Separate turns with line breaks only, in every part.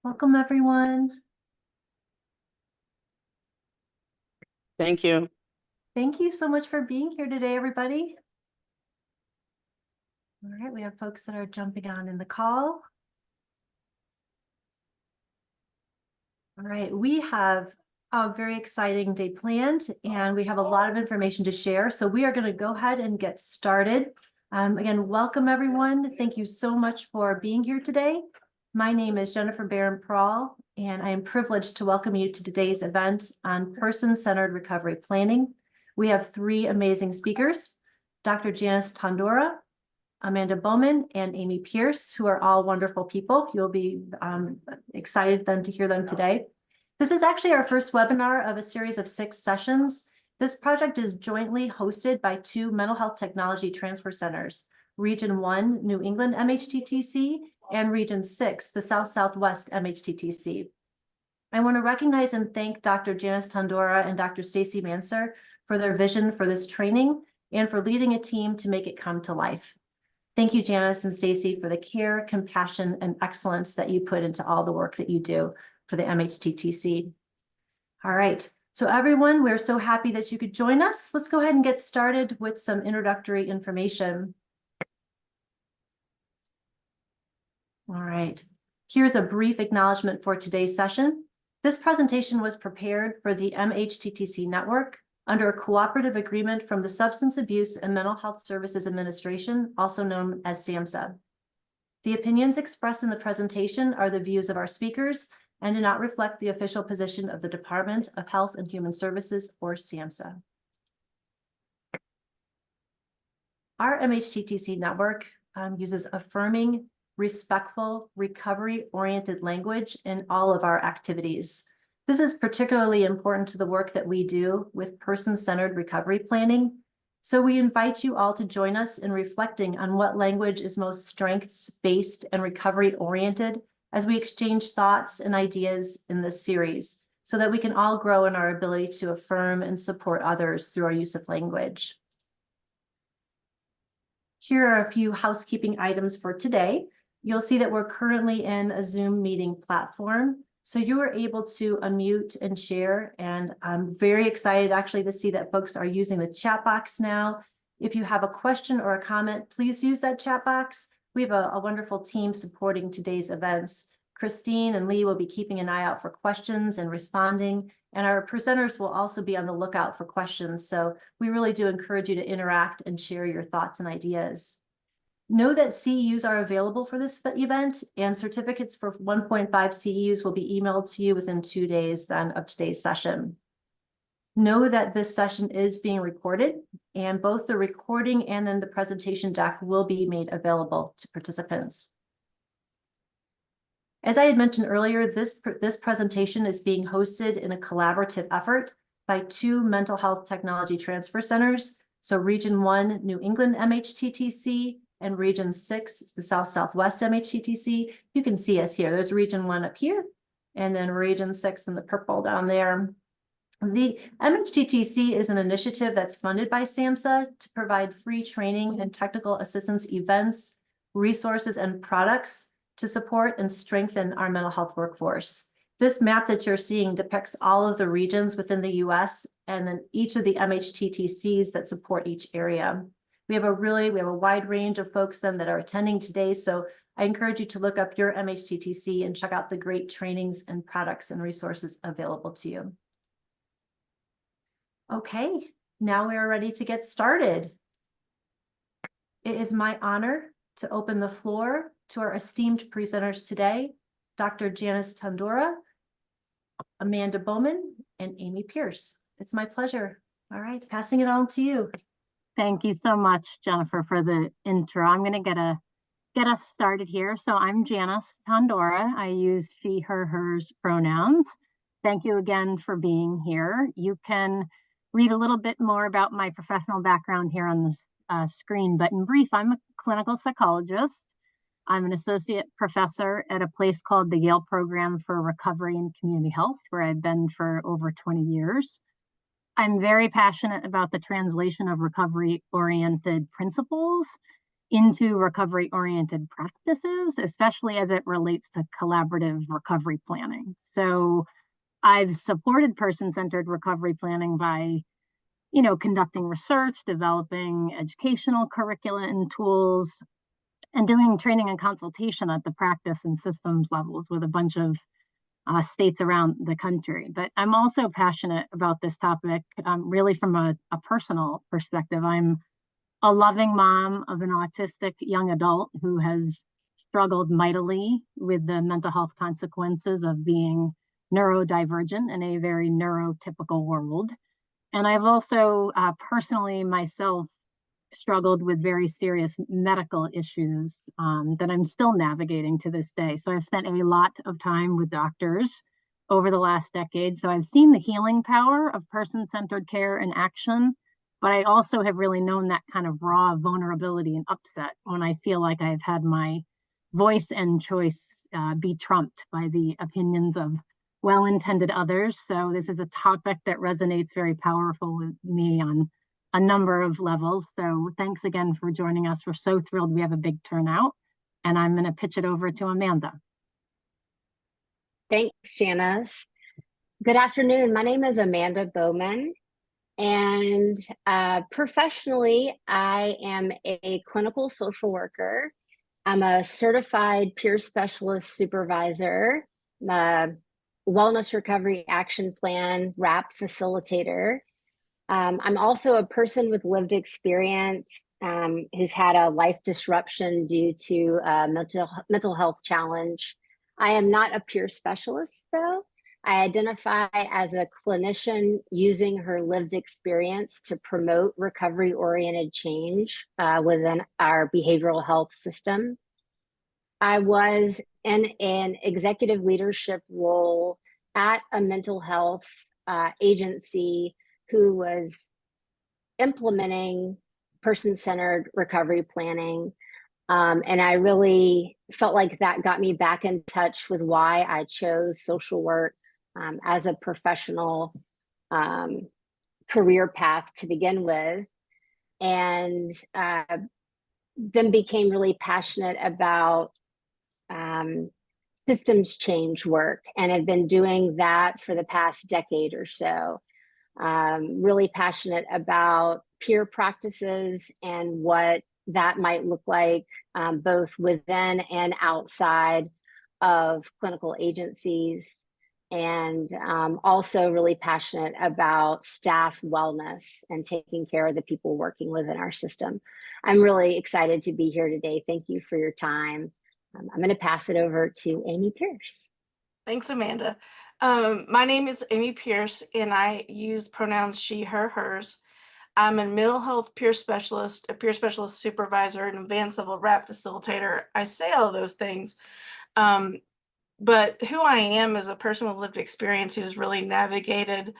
Welcome, everyone.
Thank you.
Thank you so much for being here today, everybody. All right, we have folks that are jumping on in the call. All right, we have a very exciting day planned, and we have a lot of information to share. So we are going to go ahead and get started. Again, welcome, everyone. Thank you so much for being here today. My name is Jennifer Barron-Prahl, and I am privileged to welcome you to today's event on person-centered recovery planning. We have three amazing speakers, Dr. Janice Tondora, Amanda Bowman, and Amy Pierce, who are all wonderful people. You'll be excited then to hear them today. This is actually our first webinar of a series of 6 sessions. This project is jointly hosted by 2 mental health technology transfer centers, Region 1, New England MHTTC, and Region 6, the South-Southwest MHTTC. I want to recognize and thank Dr. Janice Tondora and Dr. Stacy Manser for their vision for this training and for leading a team to make it come to life. Thank you, Janice and Stacy, for the care, compassion, and excellence that you put into all the work that you do for the MHTTC. All right, so everyone, we're so happy that you could join us. Let's go ahead and get started with some introductory information. All right, here's a brief acknowledgement for today's session. This presentation was prepared for the MHTTC network under a cooperative agreement from the Substance Abuse and Mental Health Services Administration, also known as SAMHSA. The opinions expressed in the presentation are the views of our speakers and do not reflect the official position of the Department of Health and Human Services, or SAMHSA. Our MHTTC network uses affirming, respectful, recovery-oriented language in all of our activities. This is particularly important to the work that we do with person-centered recovery planning. So we invite you all to join us in reflecting on what language is most strengths-based and recovery-oriented as we exchange thoughts and ideas in this series, so that we can all grow in our ability to affirm and support others through our use of language. Here are a few housekeeping items for today. You'll see that we're currently in a Zoom meeting platform. So you are able to unmute and share, and I'm very excited actually to see that folks are using the chat box now. If you have a question or a comment, please use that chat box. We have a wonderful team supporting today's events. Christine and Lee will be keeping an eye out for questions and responding, and our presenters will also be on the lookout for questions. So we really do encourage you to interact and share your thoughts and ideas. Know that CEUs are available for this event, and certificates for 1.5 CEUs will be emailed to you within 2 days then of today's session. Know that this session is being recorded, and both the recording and then the presentation deck will be made available to participants. As I had mentioned earlier, this presentation is being hosted in a collaborative effort by 2 mental health technology transfer centers. So Region 1, New England MHTTC, and Region 6, the South-Southwest MHTTC. You can see us here. There's Region 1 up here, and then Region 6 in the purple down there. The MHTTC is an initiative that's funded by SAMHSA to provide free training and technical assistance events, resources, and products to support and strengthen our mental health workforce. This map that you're seeing depicts all of the regions within the US and then each of the MHTTCs that support each area. We have a wide range of folks then that are attending today. So I encourage you to look up your MHTTC and check out the great trainings and products and resources available to you. Okay, now we are ready to get started. It is my honor to open the floor to our esteemed presenters today, Dr. Janice Tondora, Amanda Bowman, and Amy Pierce. It's my pleasure. All right, passing it on to you.
Thank you so much, Jennifer, for the intro. I'm going to get us started here. So I'm Janice Tondora. I use she, her, hers pronouns. Thank you again for being here. You can read a little bit more about my professional background here on the screen, but in brief, I'm a clinical psychologist. I'm an associate professor at a place called the Yale Program for Recovery and Community Health, where I've been for over 20 years. I'm very passionate about the translation of recovery-oriented principles into recovery-oriented practices, especially as it relates to collaborative recovery planning. So I've supported person-centered recovery planning by, conducting research, developing educational curricula and tools, and doing training and consultation at the practice and systems levels with a bunch of states around the country. But I'm also passionate about this topic, really from a personal perspective. I'm a loving mom of an autistic young adult who has struggled mightily with the mental health consequences of being neurodivergent in a very neurotypical world. And I've also personally myself struggled with very serious medical issues that I'm still navigating to this day. So I've spent a lot of time with doctors over the last decade. So I've seen the healing power of person-centered care in action, but I also have really known that kind of raw vulnerability and upset when I feel like I've had my voice and choice be trumped by the opinions of well-intended others. So this is a topic that resonates very powerful with me on a number of levels. So thanks again for joining us. We're so thrilled we have a big turnout, and I'm going to pitch it over to Amanda.
Thanks, Janice. Good afternoon. My name is Amanda Bowman, and professionally, I am a clinical social worker. I'm a certified peer specialist supervisor, wellness recovery action plan, WRAP facilitator. I'm also a person with lived experience who's had a life disruption due to a mental health challenge. I am not a peer specialist, though. I identify as a clinician using her lived experience to promote recovery-oriented change within our behavioral health system. I was in an executive leadership role at a mental health agency who was implementing person-centered recovery planning. And I really felt like that got me back in touch with why I chose social work as a professional career path to begin with. And then became really passionate about systems change work, and have been doing that for the past decade or so. Really passionate about peer practices and what that might look like both within and outside of clinical agencies, and also really passionate about staff wellness and taking care of the people working within our system. I'm really excited to be here today. Thank you for your time. I'm going to pass it over to Amy Pierce.
Thanks, Amanda. My name is Amy Pierce, and I use pronouns she, her, hers. I'm a mental health peer specialist, a peer specialist supervisor, an advanced level WRAP facilitator. I say all those things, but who I am is a person with lived experience who's really navigated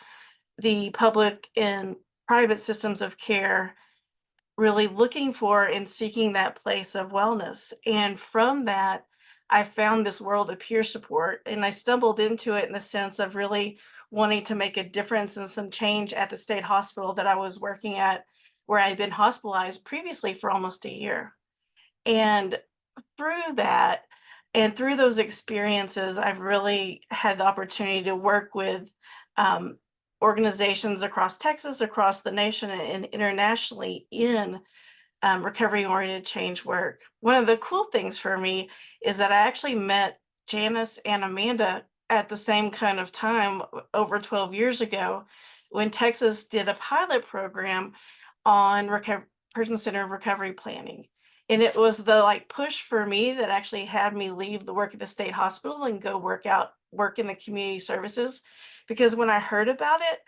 the public and private systems of care, really looking for and seeking that place of wellness. And from that, I found this world of peer support, and I stumbled into it in the sense of really wanting to make a difference and some change at the state hospital that I was working at, where I had been hospitalized previously for almost a year. And through that, and through those experiences, I've really had the opportunity to work with organizations across Texas, across the nation, and internationally in recovery-oriented change work. One of the cool things for me is that I actually met Janice and Amanda at the same kind of time over 12 years ago when Texas did a pilot program on person-centered recovery planning. And it was the push for me that actually had me leave the work at the state hospital and go work in the community services. Because when I heard about it,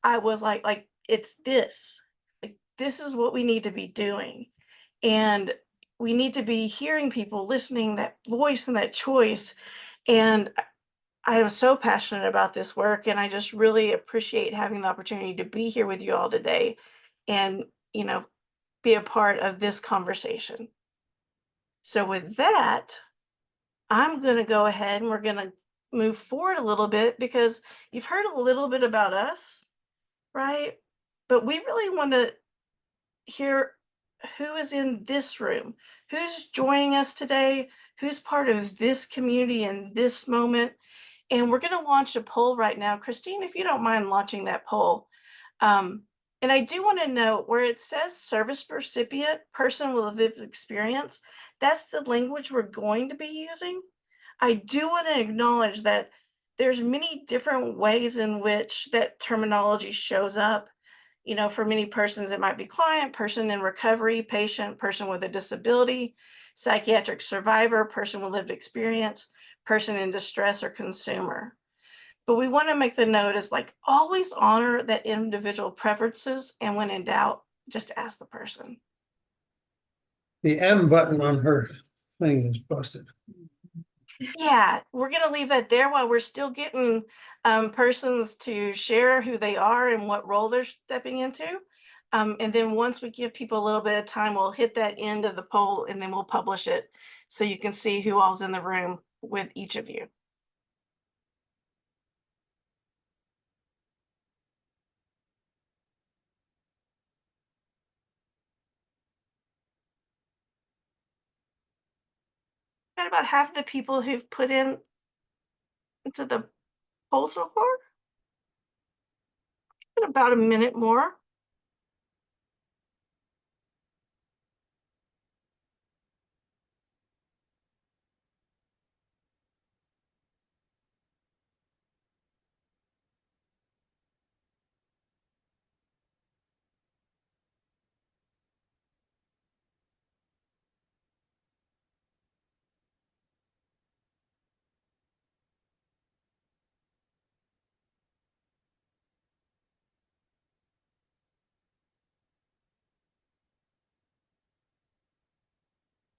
I was like, it's this. This is what we need to be doing. And we need to be hearing people, listening, that voice and that choice. And I am so passionate about this work, and I just really appreciate having the opportunity to be here with you all today and, be a part of this conversation. So with that, I'm going to go ahead and we're going to move forward a little bit, because you've heard a little bit about us, right? But we really want to hear who is in this room, who's joining us today, who's part of this community in this moment. And we're going to launch a poll right now. Christine, if you don't mind launching that poll. And I do want to note where it says service recipient, person with lived experience, that's the language we're going to be using. I do want to acknowledge that there's many different ways in which that terminology shows up. You know, for many persons, it might be client, person in recovery, patient, person with a disability, psychiatric survivor, person with lived experience, person in distress, or consumer. But we want to make the note is like always honor that individual preferences, and when in doubt, just ask the person.
The M button on her thing is busted.
Yeah, we're going to leave that there while we're still getting persons to share who they are and what role they're stepping into. And then once we give people a little bit of time, we'll hit that end of the poll and then we'll publish it so you can see who all's in the room with each of you. Got about half the people who've put in into the poll so far. Got about a minute more.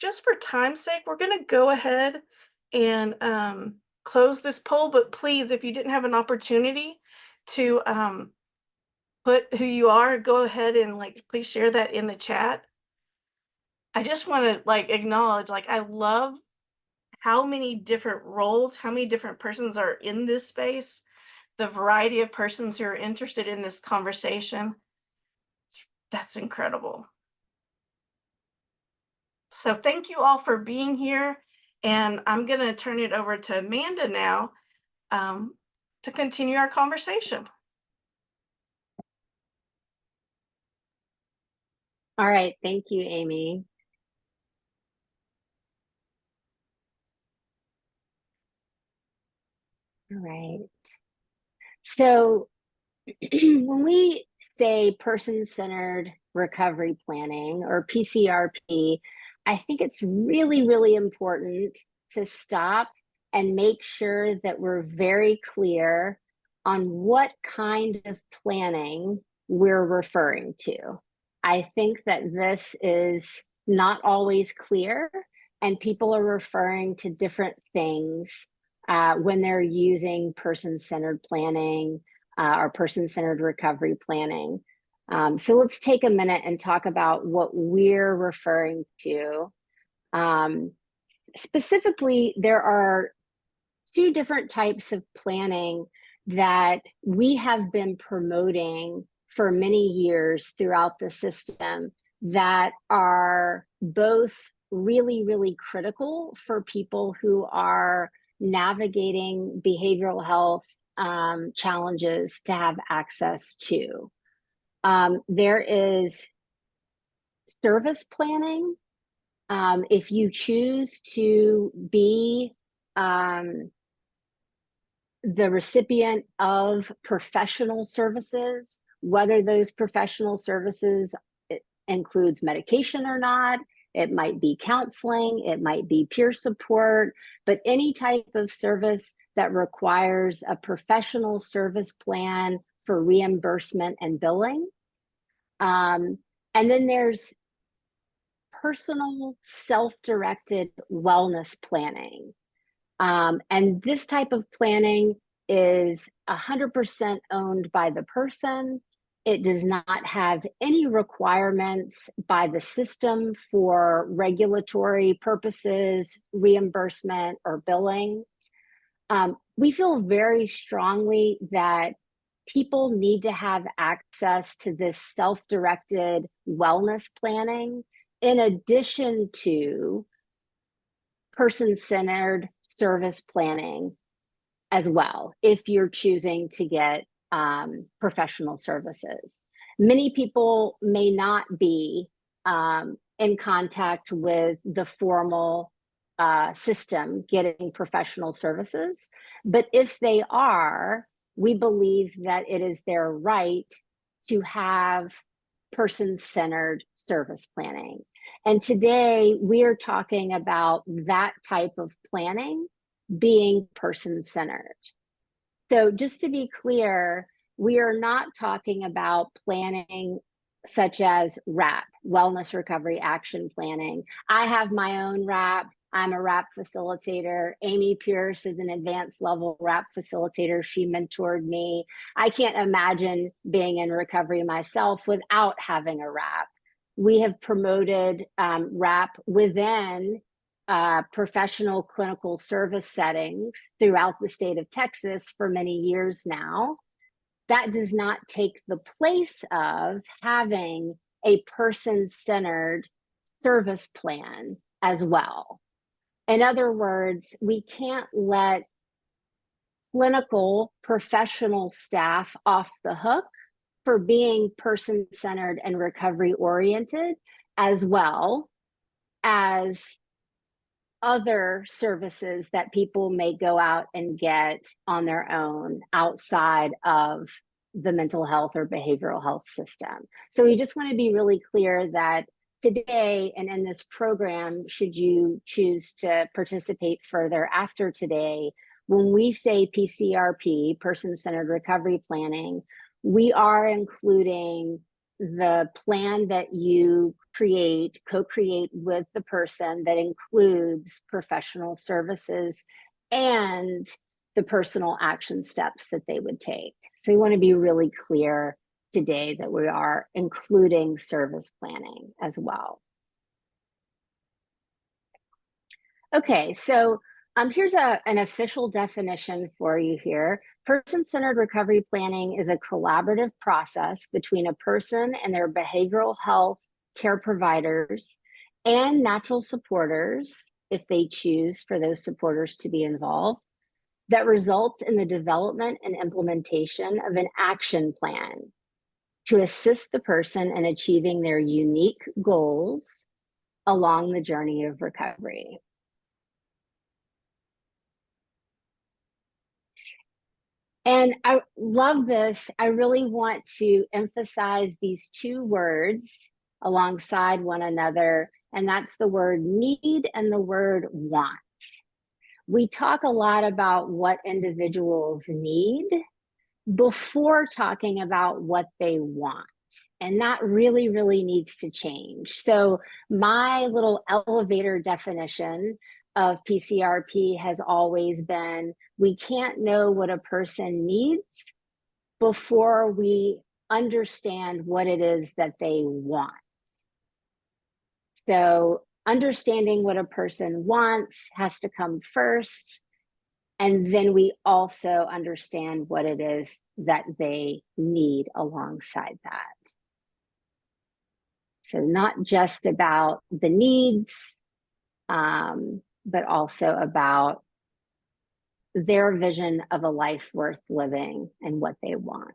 Just for time's sake, we're going to go ahead and close this poll. But please, if you didn't have an opportunity to put who you are, go ahead and please share that in the chat. I just want to acknowledge, I love how many different roles, how many different persons are in this space, the variety of persons who are interested in this conversation. That's incredible. So thank you all for being here. And I'm going to turn it over to Amanda now to continue our conversation.
All right, thank you, Amy. All right. So when we say person-centered recovery planning, or PCRP, I think it's really, really important to stop and make sure that we're very clear on what kind of planning we're referring to. I think that this is not always clear, and people are referring to different things when they're using person-centered planning or person-centered recovery planning. So let's take a minute and talk about what we're referring to. Specifically, there are two different types of planning that we have been promoting for many years throughout the system that are both really, really critical for people who are navigating behavioral health challenges to have access to. There is service planning. If you choose to be the recipient of professional services, whether those professional services includes medication or not, it might be counseling, it might be peer support, but any type of service that requires a professional service plan for reimbursement and billing. And then there's personal self-directed wellness planning. And this type of planning is 100% owned by the person. It does not have any requirements by the system for regulatory purposes, reimbursement, or billing. We feel very strongly that people need to have access to this self-directed wellness planning in addition to person-centered service planning as well, if you're choosing to get professional services. Many people may not be in contact with the formal system getting professional services, but if they are, we believe that it is their right to have person-centered service planning. And today we are talking about that type of planning being person-centered. So just to be clear, we are not talking about planning such as WRAP, Wellness Recovery Action Planning. I have my own WRAP. I'm a WRAP facilitator. Amy Pierce is an advanced level WRAP facilitator. She mentored me. I can't imagine being in recovery myself without having a WRAP. We have promoted WRAP within professional clinical service settings throughout the state of Texas for many years now. That does not take the place of having a person-centered service plan as well. In other words, we can't let clinical professional staff off the hook for being person-centered and recovery-oriented, as well as other services that people may go out and get on their own outside of the mental health or behavioral health system. So we just want to be really clear that today and in this program, should you choose to participate further after today, when we say PCRP, person-centered recovery planning, we are including the plan that you co-create with the person that includes professional services and the personal action steps that they would take. So we want to be really clear today that we are including service planning as well. Okay, so here's an official definition for you here. Person-centered recovery planning is a collaborative process between a person and their behavioral health care providers and natural supporters, if they choose for those supporters to be involved, that results in the development and implementation of an action plan to assist the person in achieving their unique goals along the journey of recovery. And I love this. I really want to emphasize these two words alongside one another, and that's the word need and the word want. We talk a lot about what individuals need before talking about what they want. And that really, really needs to change. So my little elevator definition of PCRP has always been, we can't know what a person needs before we understand what it is that they want. So understanding what a person wants has to come first, and then we also understand what it is that they need alongside that. So not just about the needs, but also about their vision of a life worth living and what they want.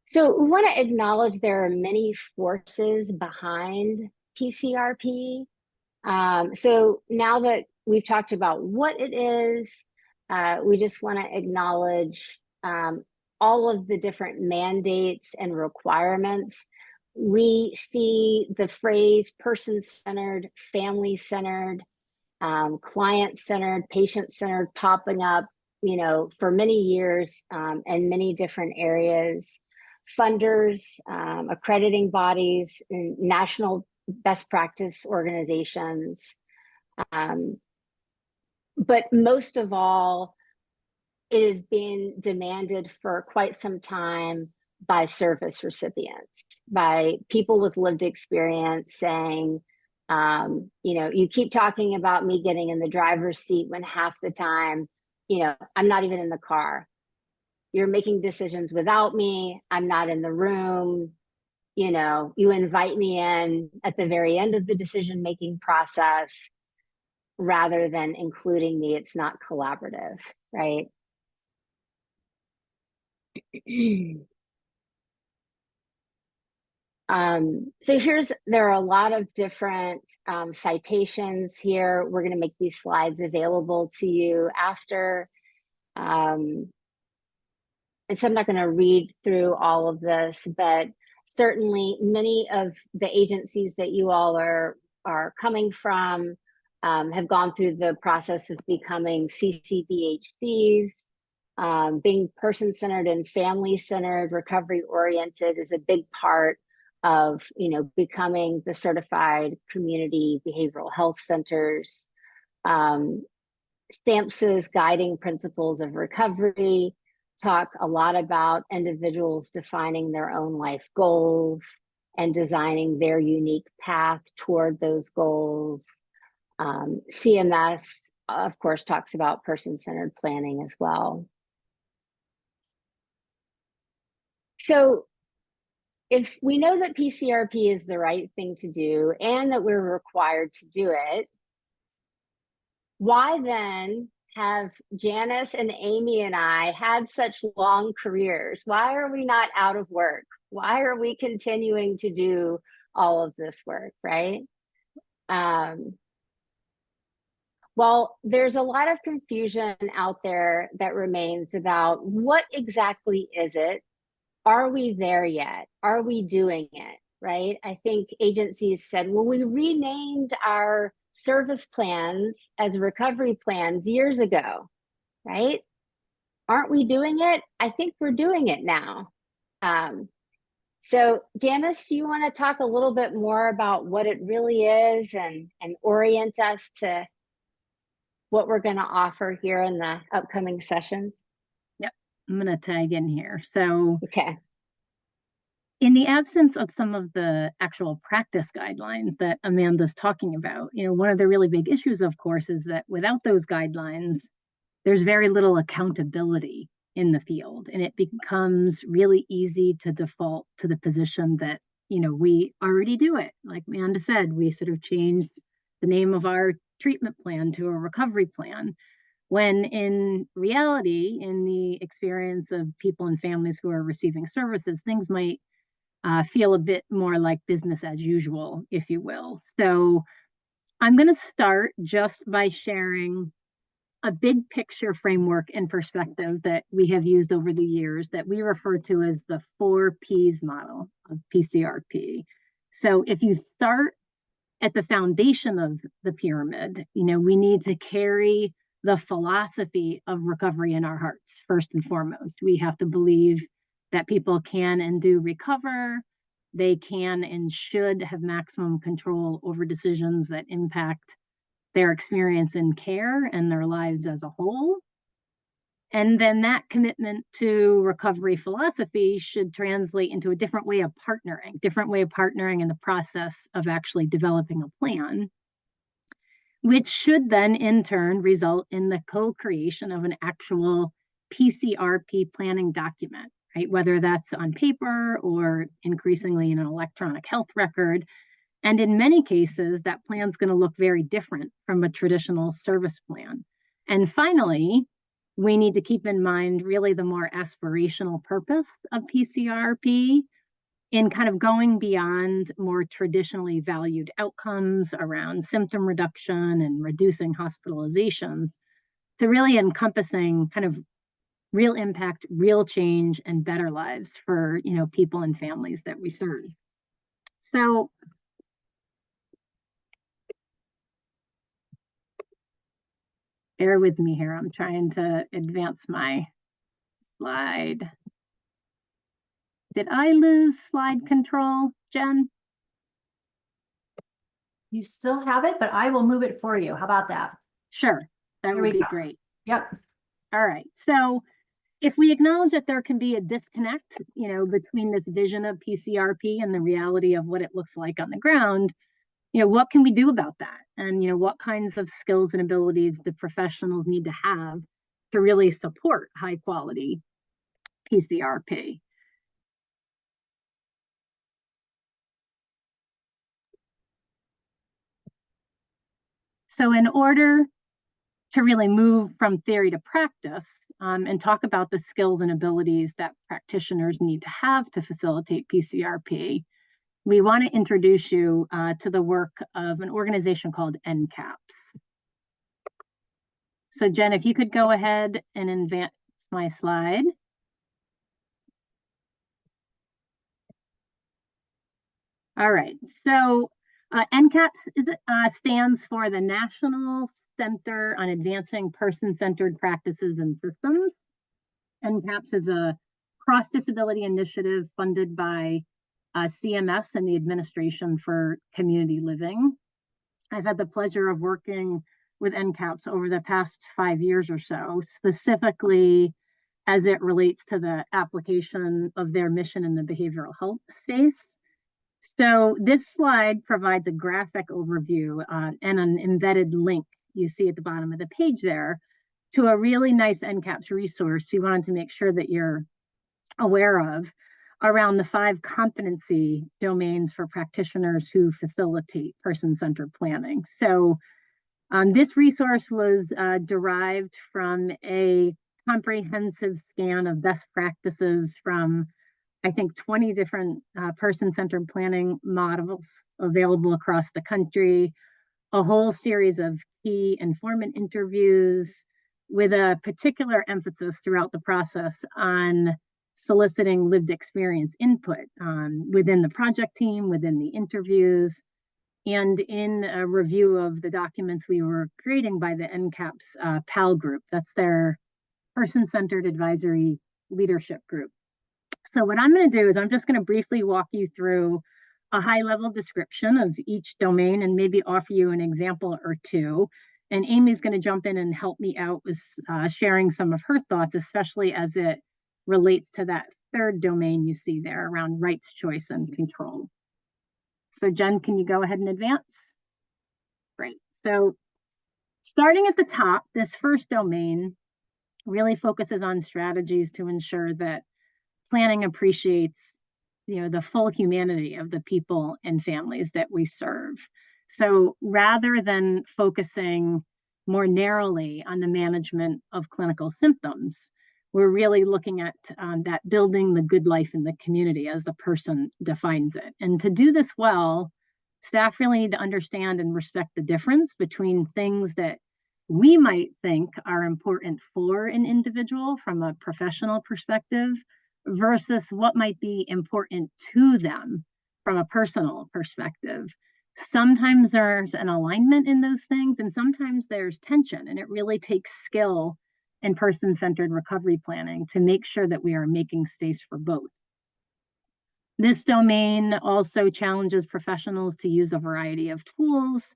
So we want to acknowledge there are many forces behind PCRP. So now that we've talked about what it is, we just want to acknowledge all of the different mandates and requirements. We see the phrase person-centered, family-centered, client-centered, patient-centered popping up, for many years in many different areas. Funders, accrediting bodies, and national best practice organizations. But most of all, it is being demanded for quite some time by service recipients, by people with lived experience saying, you keep talking about me getting in the driver's seat when half the time, I'm not even in the car. You're making decisions without me. I'm not in the room. you know, you invite me in at the very end of the decision-making process rather than including me. It's not collaborative, right? So there are a lot of different citations here. We're going to make these slides available to you after. And so I'm not going to read through all of this, but certainly many of the agencies that you all are coming from have gone through the process of becoming CCBHCs. Being person-centered and family-centered, recovery-oriented is a big part of, you know, becoming the certified community behavioral health centers. STAMPS's guiding principles of recovery talk a lot about individuals defining their own life goals and designing their unique path toward those goals. CMS, of course, talks about person-centered planning as well. So if we know that PCRP is the right thing to do and that we're required to do it, why then have Janice and Amy and I had such long careers? Why are we not out of work? Why are we continuing to do all of this work, right? Well, there's a lot of confusion out there that remains about what exactly is it? Are we there yet? Are we doing it, right? I think agencies said, well, we renamed our service plans as recovery plans years ago, right? Aren't we doing it? I think we're doing it now. So Janice, do you want to talk a little bit more about what it really is and orient us to what we're going to offer here in the upcoming sessions?
Yep, I'm going to tag in here. So
okay.
In the absence of some of the actual practice guidelines that Amanda's talking about, you know, one of the really big issues, of course, is that without those guidelines, there's very little accountability in the field, and it becomes really easy to default to the position that, you know, we already do it. Like Amanda said, we sort of changed the name of our treatment plan to a recovery plan, when in reality, in the experience of people and families who are receiving services, things might feel a bit more like business as usual, if you will. So I'm going to start just by sharing a big picture framework and perspective that we have used over the years that we refer to as the 4 Ps model of PCRP. So if you start at the foundation of the pyramid, you know, we need to carry the philosophy of recovery in our hearts, first and foremost. We have to believe that people can and do recover. They can and should have maximum control over decisions that impact their experience in care and their lives as a whole. And then that commitment to recovery philosophy should translate into a different way of partnering in the process of actually developing a plan, which should then in turn result in the co-creation of an actual PCRP planning document, right? Whether that's on paper or increasingly in an electronic health record. And in many cases, that plan's going to look very different from a traditional service plan. And finally, we need to keep in mind really the more aspirational purpose of PCRP in kind of going beyond more traditionally valued outcomes around symptom reduction and reducing hospitalizations to really encompassing kind of real impact, real change, and better lives for, you know, people and families that we serve. So bear with me here. I'm trying to advance my slide. Did I lose slide control, Jen?
You still have it, but I will move it for you. How about that?
Sure, that
Here
would
we
be
go.
great.
Yep.
All right, so if we acknowledge that there can be a disconnect, you know, between this vision of PCRP and the reality of what it looks like on the ground, you know, what can we do about that? And, you know, what kinds of skills and abilities do professionals need to have to really support high quality PCRP? So in order to really move from theory to practice and talk about the skills and abilities that practitioners need to have to facilitate PCRP, we want to introduce you to the work of an organization called NCAPS. So Jen, if you could go ahead and advance my slide. All right, so NCAPS stands for the National Center on Advancing Person-Centered Practices and Systems. NCAPS is a cross-disability initiative funded by CMS and the Administration for Community Living. I've had the pleasure of working with NCAPS over the past 5 years or so, specifically as it relates to the application of their mission in the behavioral health space. So this slide provides a graphic overview and an embedded link you see at the bottom of the page there to a really nice NCAPS resource we wanted to make sure that you're aware of around the 5 competency domains for practitioners who facilitate person-centered planning. So this resource was derived from a comprehensive scan of best practices from, I think, 20 different person-centered planning models available across the country, a whole series of key informant interviews with a particular emphasis throughout the process on soliciting lived experience input within the project team, within the interviews, and in a review of the documents we were creating by the NCAPS PAL group. That's their Person-Centered Advisory Leadership Group. So what I'm going to do is I'm just going to briefly walk you through a high-level description of each domain and maybe offer you an example or two. And Amy's going to jump in and help me out with sharing some of her thoughts, especially as it relates to that 3rd domain you see there around rights, choice, and control. So Jen, can you go ahead and advance? Great. So starting at the top, this 1st domain really focuses on strategies to ensure that planning appreciates, the full humanity of the people and families that we serve. So rather than focusing more narrowly on the management of clinical symptoms, we're really looking at that building the good life in the community as the person defines it. And to do this well, staff really need to understand and respect the difference between things that we might think are important for an individual from a professional perspective versus what might be important to them from a personal perspective. Sometimes there's an alignment in those things, and sometimes there's tension, and it really takes skill in person-centered recovery planning to make sure that we are making space for both. This domain also challenges professionals to use a variety of tools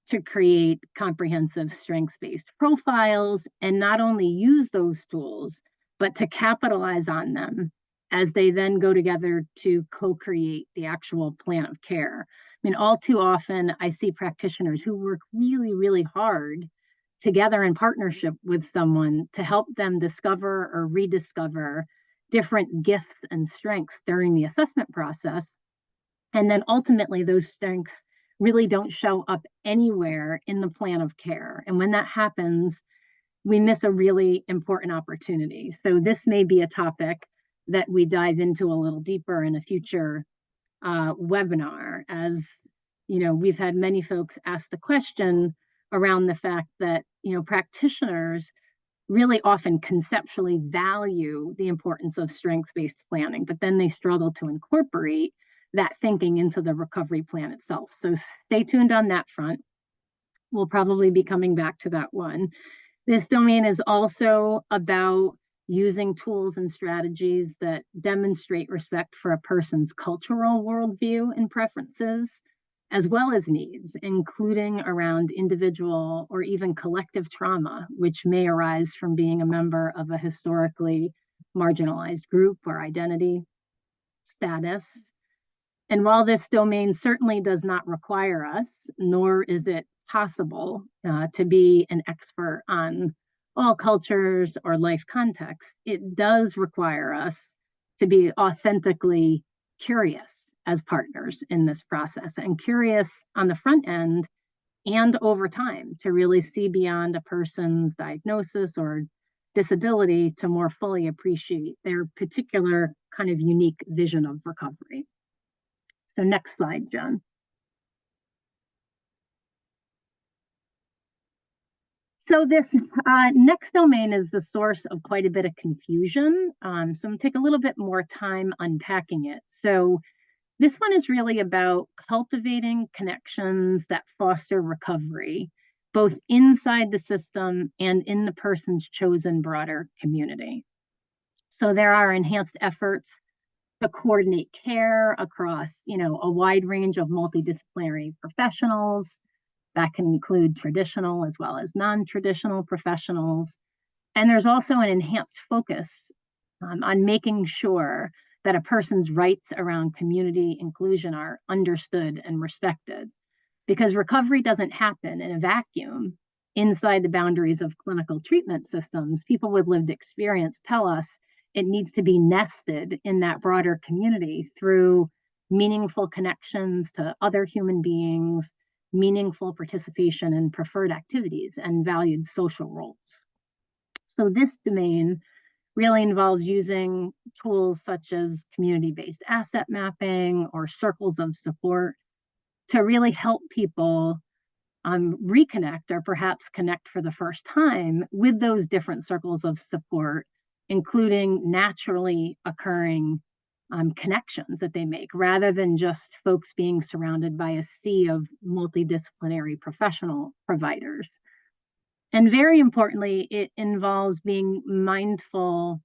to create comprehensive strengths-based profiles, and not only use those tools, but to capitalize on them as they then go together to co-create the actual plan of care. I mean, all too often I see practitioners who work really, really hard together in partnership with someone to help them discover or rediscover different gifts and strengths during the assessment process. And then ultimately those strengths really don't show up anywhere in the plan of care. And when that happens, we miss a really important opportunity. So this may be a topic that we dive into a little deeper in a future webinar. As we've had many folks ask the question around the fact that practitioners really often conceptually value the importance of strengths-based planning, but then they struggle to incorporate that thinking into the recovery plan itself. So stay tuned on that front. We'll probably be coming back to that one. This domain is also about using tools and strategies that demonstrate respect for a person's cultural worldview and preferences, as well as needs, including around individual or even collective trauma, which may arise from being a member of a historically marginalized group or identity status. And while this domain certainly does not require us, nor is it possible to be an expert on all cultures or life contexts, it does require us to be authentically curious as partners in this process, and curious on the front end and over time to really see beyond a person's diagnosis or disability to more fully appreciate their particular kind of unique vision of recovery. So next slide, John. So this next domain is the source of quite a bit of confusion. So I'm going to take a little bit more time unpacking it. So this one is really about cultivating connections that foster recovery, both inside the system and in the person's chosen broader community. So there are enhanced efforts to coordinate care across, a wide range of multidisciplinary professionals. That can include traditional as well as non-traditional professionals. And there's also an enhanced focus on making sure that a person's rights around community inclusion are understood and respected. Because recovery doesn't happen in a vacuum inside the boundaries of clinical treatment systems. People with lived experience tell us it needs to be nested in that broader community through meaningful connections to other human beings, meaningful participation in preferred activities, and valued social roles. So this domain really involves using tools such as community-based asset mapping or circles of support to really help people reconnect or perhaps connect for the first time with those different circles of support, including naturally occurring connections that they make, rather than just folks being surrounded by a sea of multidisciplinary professional providers. And very importantly, it involves being mindful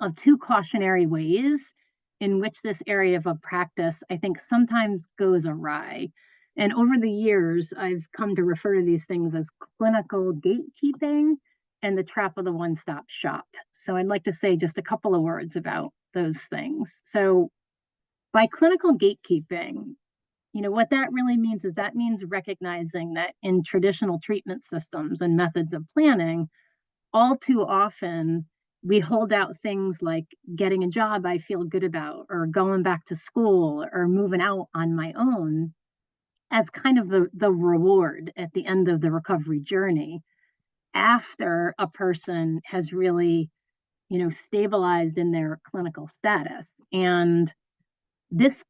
of two cautionary ways in which this area of a practice, I think, sometimes goes awry. And over the years, I've come to refer to these things as clinical gatekeeping and the trap of the one-stop shop. So I'd like to say just a couple of words about those things. So by clinical gatekeeping, what that really means is that means recognizing that in traditional treatment systems and methods of planning, all too often we hold out things like getting a job I feel good about, or going back to school, or moving out on my own as kind of the reward at the end of the recovery journey, after a person has really, stabilized in their clinical status. And this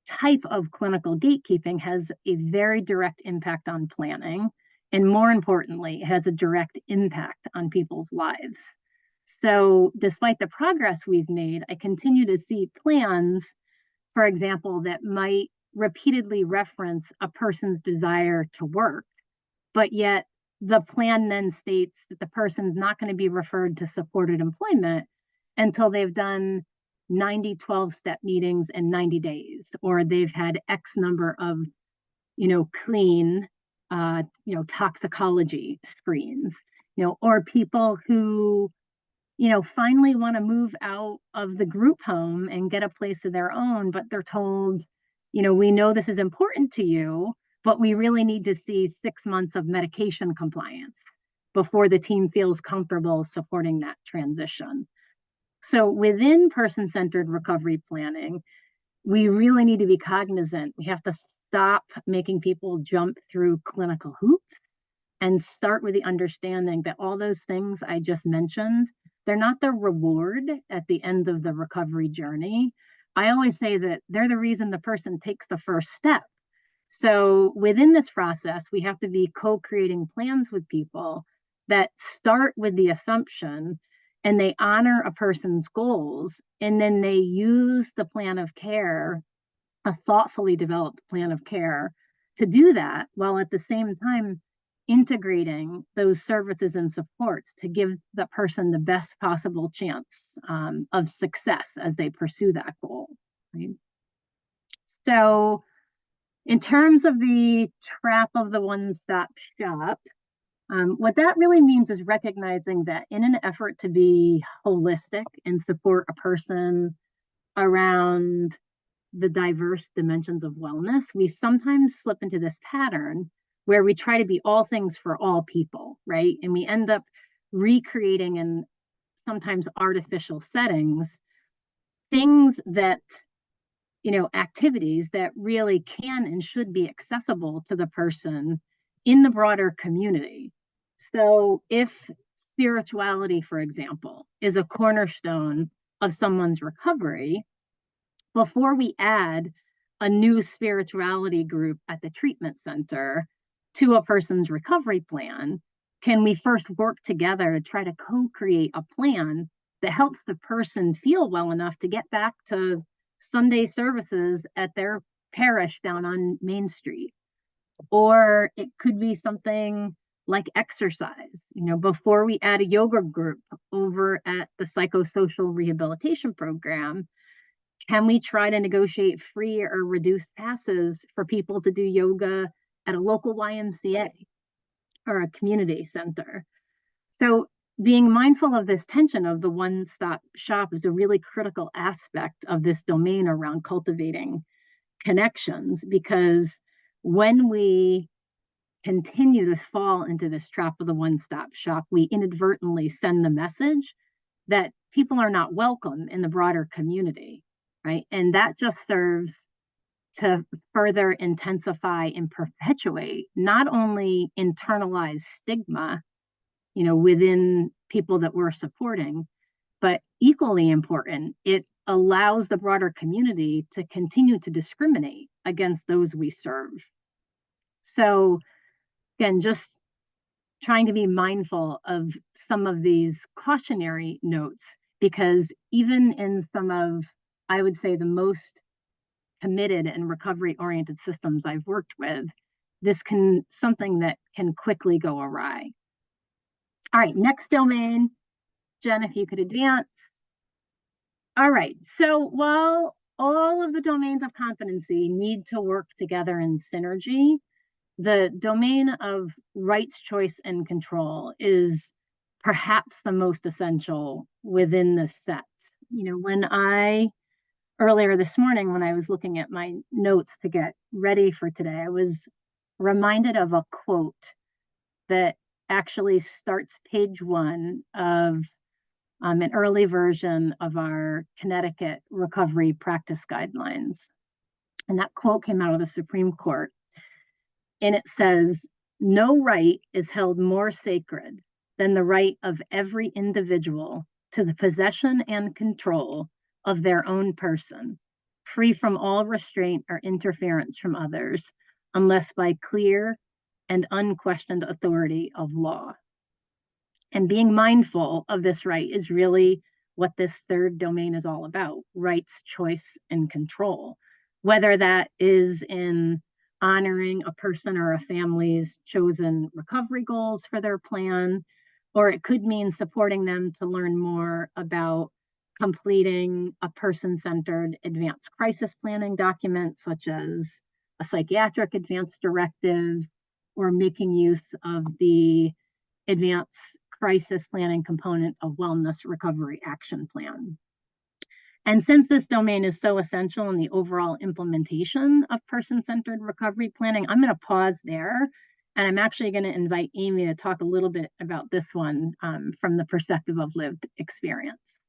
type of clinical gatekeeping has a very direct impact on planning. And more importantly, it has a direct impact on people's lives. So despite the progress we've made, I continue to see plans, for example, that might repeatedly reference a person's desire to work, but yet the plan then states that the person's not going to be referred to supported employment until they've done 90 12-step meetings in 90 days, or they've had X number of, clean, toxicology screens, or people who, finally want to move out of the group home and get a place of their own, but they're told, we know this is important to you, but we really need to see 6 months of medication compliance before the team feels comfortable supporting that transition. So within person-centered recovery planning, we really need to be cognizant. We have to stop making people jump through clinical hoops and start with the understanding that all those things I just mentioned, they're not the reward at the end of the recovery journey. I always say that they're the reason the person takes the first step. So within this process, we have to be co-creating plans with people that start with the assumption and they honor a person's goals, and then they use the plan of care, a thoughtfully developed plan of care, to do that, while at the same time integrating those services and supports to give the person the best possible chance of success as they pursue that goal. Right? So in terms of the trap of the one-stop shop, what that really means is recognizing that in an effort to be holistic and support a person around the diverse dimensions of wellness, we sometimes slip into this pattern where we try to be all things for all people, right? And we end up recreating in sometimes artificial settings, things that, activities that really can and should be accessible to the person in the broader community. So if spirituality, for example, is a cornerstone of someone's recovery, before we add a new spirituality group at the treatment center to a person's recovery plan, can we first work together to try to co-create a plan that helps the person feel well enough to get back to Sunday services at their parish down on Main Street? Or it could be something like exercise. Before we add a yoga group over at the psychosocial rehabilitation program, can we try to negotiate free or reduced passes for people to do yoga at a local YMCA or a community center? So being mindful of this tension of the one-stop shop is a really critical aspect of this domain around cultivating connections, because when we continue to fall into this trap of the one-stop shop, we inadvertently send the message that people are not welcome in the broader community, right? And that just serves to further intensify and perpetuate not only internalized stigma, within people that we're supporting, but equally important, it allows the broader community to continue to discriminate against those we serve. So again, just trying to be mindful of some of these cautionary notes, because even in some of, I would say, the most committed and recovery-oriented systems I've worked with, this can something that can quickly go awry. All right, next domain. Jen, if you could advance. All right, so while all of the domains of competency need to work together in synergy, the domain of rights, choice, and control is perhaps the most essential within this set. Earlier this morning, when I was looking at my notes to get ready for today, I was reminded of a quote that actually starts page 1 of an early version of our Connecticut recovery practice guidelines. And that quote came out of the Supreme Court. And it says, "No right is held more sacred than the right of every individual to the possession and control of their own person, free from all restraint or interference from others, unless by clear and unquestioned authority of law." And being mindful of this right is really what this third domain is all about: rights, choice, and control. Whether that is in honoring a person or a family's chosen recovery goals for their plan, or it could mean supporting them to learn more about completing a person-centered advanced crisis planning document, such as a psychiatric advanced directive, or making use of the advanced crisis planning component of wellness recovery action plan. And since this domain is so essential in the overall implementation of person-centered recovery planning, I'm going to pause there. And I'm actually going to invite Amy to talk a little bit about this one from the perspective of lived experience.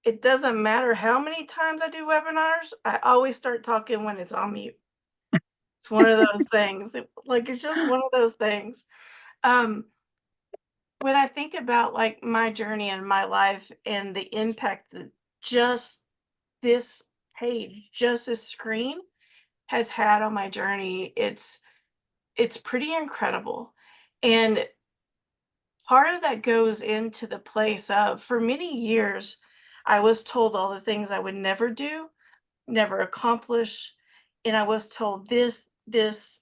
It doesn't matter how many times I do webinars, I always start talking when it's on mute. It's one of those things. It's just one of those things. When I think about like my journey in my life and the impact that just this page, just this screen has had on my journey, it's pretty incredible. And part of that goes into the place of, for many years, I was told all the things I would never do, never accomplish. And I was told this,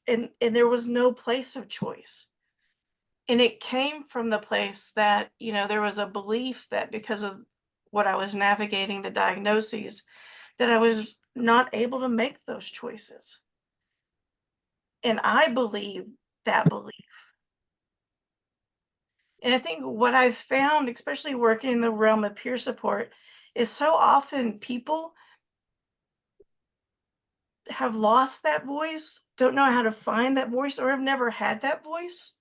and there was no place of choice. And it came from the place that, there was a belief that because of what I was navigating, the diagnoses, that I was not able to make those choices. And I believe that belief. And I think what I've found, especially working in the realm of peer support, is so often people have lost that voice, don't know how to find that voice, or have never had that voice.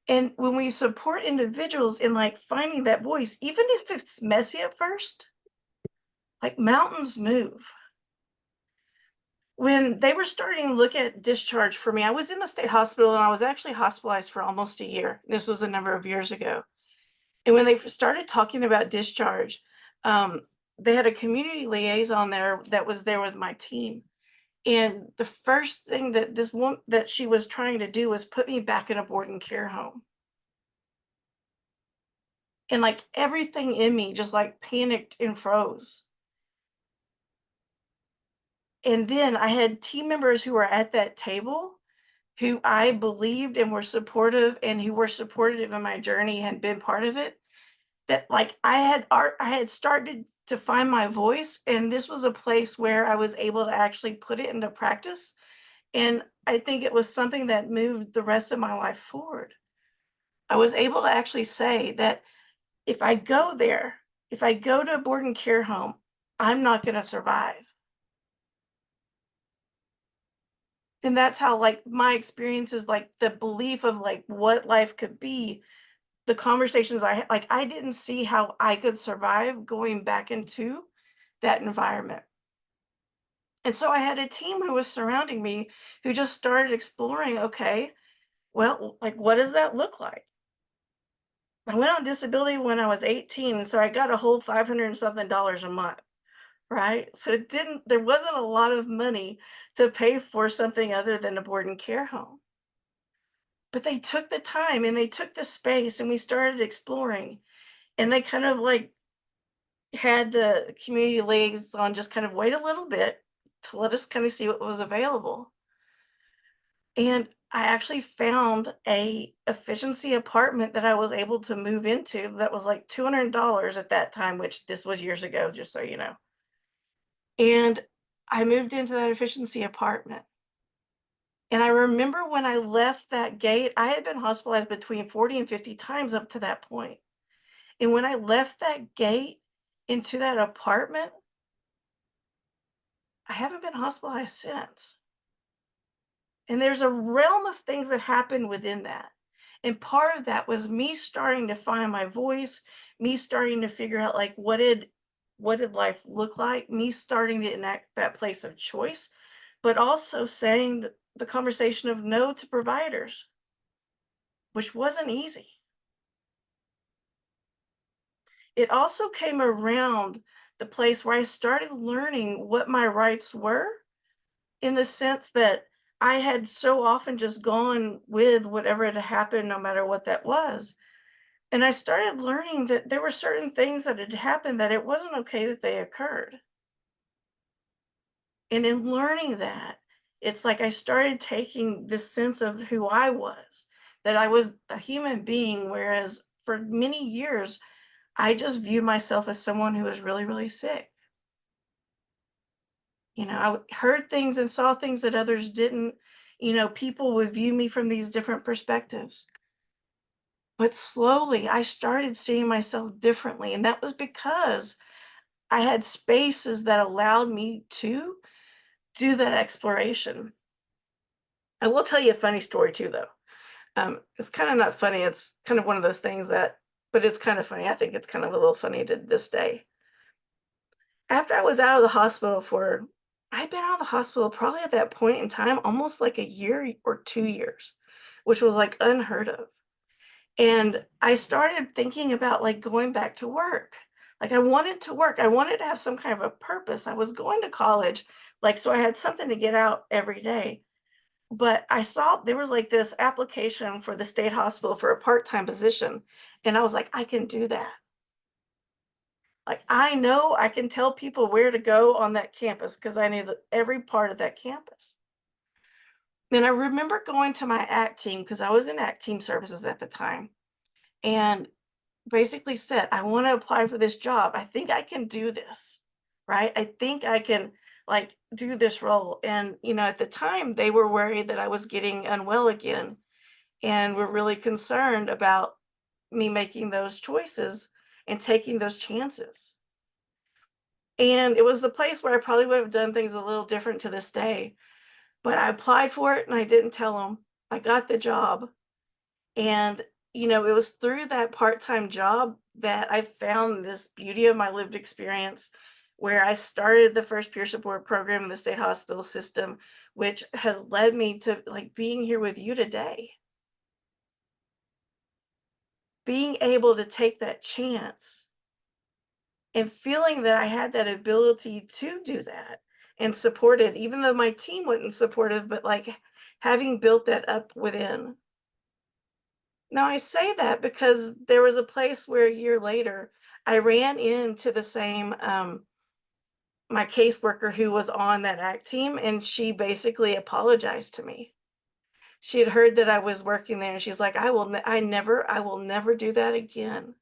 And when we support individuals in like finding that voice, even if it's messy at first, like mountains move. When they were starting to look at discharge for me, I was in the state hospital and I was actually hospitalized for almost a year. This was a number of years ago. And when they started talking about discharge, they had a community liaison there that was there with my team. And the first thing that this woman that she was trying to do was put me back in a board and care home. And like everything in me just like panicked and froze. And then I had team members who were at that table who I believed and were supportive and who were supportive in my journey, had been part of it. That like I had started to find my voice, and this was a place where I was able to actually put it into practice. And I think it was something that moved the rest of my life forward. I was able to actually say that if I go there, if I go to a board and care home, I'm not going to survive. And that's how like my experiences, like the belief of like what life could be, the conversations I had, like I didn't see how I could survive going back into that environment. And so I had a team who was surrounding me who just started exploring, okay, well, like what does that look like? I went on disability when I was 18, and so I got a whole $500 and something a month, right? So there wasn't a lot of money to pay for something other than a board and care home. But they took the time and they took the space and we started exploring, and they kind of like had the community liaison just kind of wait a little bit to let us kind of see what was available. And I actually found a efficiency apartment that I was able to move into that was like $200 at that time, which this was years ago, just so you know. And I moved into that efficiency apartment. And I remember when I left that gate, I had been hospitalized between 40 and 50 times up to that point. And when I left that gate into that apartment, I haven't been hospitalized since. And there's a realm of things that happen within that. And part of that was me starting to find my voice, me starting to figure out like what did life look like, me starting to enact that place of choice, but also saying the conversation of no to providers, which wasn't easy. It also came around the place where I started learning what my rights were, in the sense that I had so often just gone with whatever had happened, no matter what that was. And I started learning that there were certain things that had happened that it wasn't okay that they occurred. And in learning that, it's like I started taking this sense of who I was, that I was a human being, whereas for many years, I just viewed myself as someone who was really, really sick. You know, I heard things and saw things that others didn't. You know, people would view me from these different perspectives. But slowly, I started seeing myself differently. And that was because I had spaces that allowed me to do that exploration. I will tell you a funny story too, though. It's kind of not funny. It's kind of one of those things but it's kind of funny. I think it's kind of a little funny to this day. After I was out of the hospital I'd been out of the hospital probably at that point in time, almost like a year or 2 years, which was like unheard of. And I started thinking about like going back to work. Like I wanted to work. I wanted to have some kind of a purpose. I was going to college, like, so I had something to get out every day. But I saw there was like this application for the state hospital for a part-time position. And I was like, I can do that. Like I know I can tell people where to go on that campus because I knew every part of that campus. And I remember going to my ACT team because I was in ACT team services at the time, and basically said, I want to apply for this job. I think I can do this, right? I think I can like do this role. And, you know, at the time they were worried that I was getting unwell again and were really concerned about me making those choices and taking those chances. And it was the place where I probably would have done things a little different to this day. But I applied for it and I didn't tell them. I got the job. And, you know, it was through that part-time job that I found this beauty of my lived experience, where I started the first peer support program in the state hospital system, which has led me to like being here with you today. Being able to take that chance and feeling that I had that ability to do that and support it, even though my team wasn't supportive, but like having built that up within. Now, I say that because there was a place where a year later, I ran into the same, my caseworker who was on that ACT team, and she basically apologized to me. She had heard that I was working there, and she's like, I will never do that again.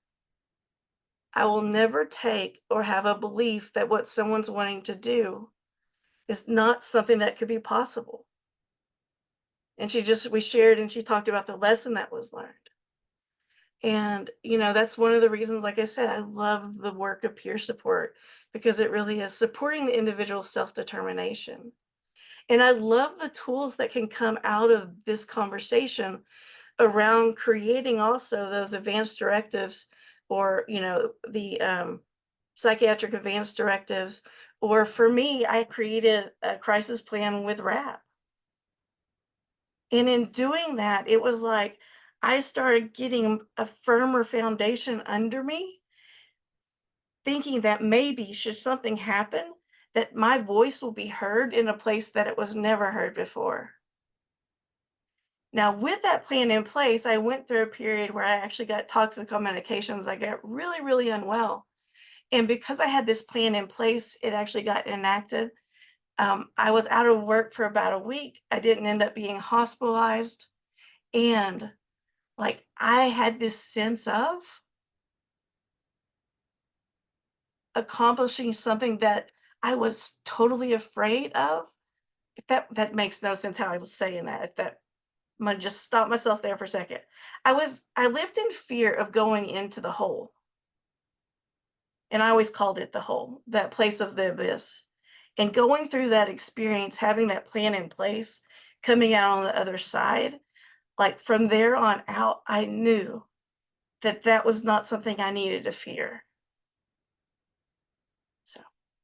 I will never take or have a belief that what someone's wanting to do is not something that could be possible. And we shared and she talked about the lesson that was learned. And, you know, that's one of the reasons, like I said, I love the work of peer support because it really is supporting the individual's self-determination. And I love the tools that can come out of this conversation around creating also those advanced directives or, you know, the psychiatric advanced directives. Or for me, I created a crisis plan with RAP. And in doing that, it was like I started getting a firmer foundation under me, thinking that maybe should something happen, that my voice will be heard in a place that it was never heard before. Now, with that plan in place, I went through a period where I actually got toxic on medications. I got really, really unwell. And because I had this plan in place, it actually got enacted. I was out of work for about a week. I didn't end up being hospitalized. And like I had this sense of accomplishing something that I was totally afraid of. If that makes no sense how I was saying that. I'm gonna just stop myself there for a second. I lived in fear of going into the hole. And I always called it the hole, that place of the abyss. And going through that experience, having that plan in place, coming out on the other side, like from there on out, I knew that that was not something I needed to fear. So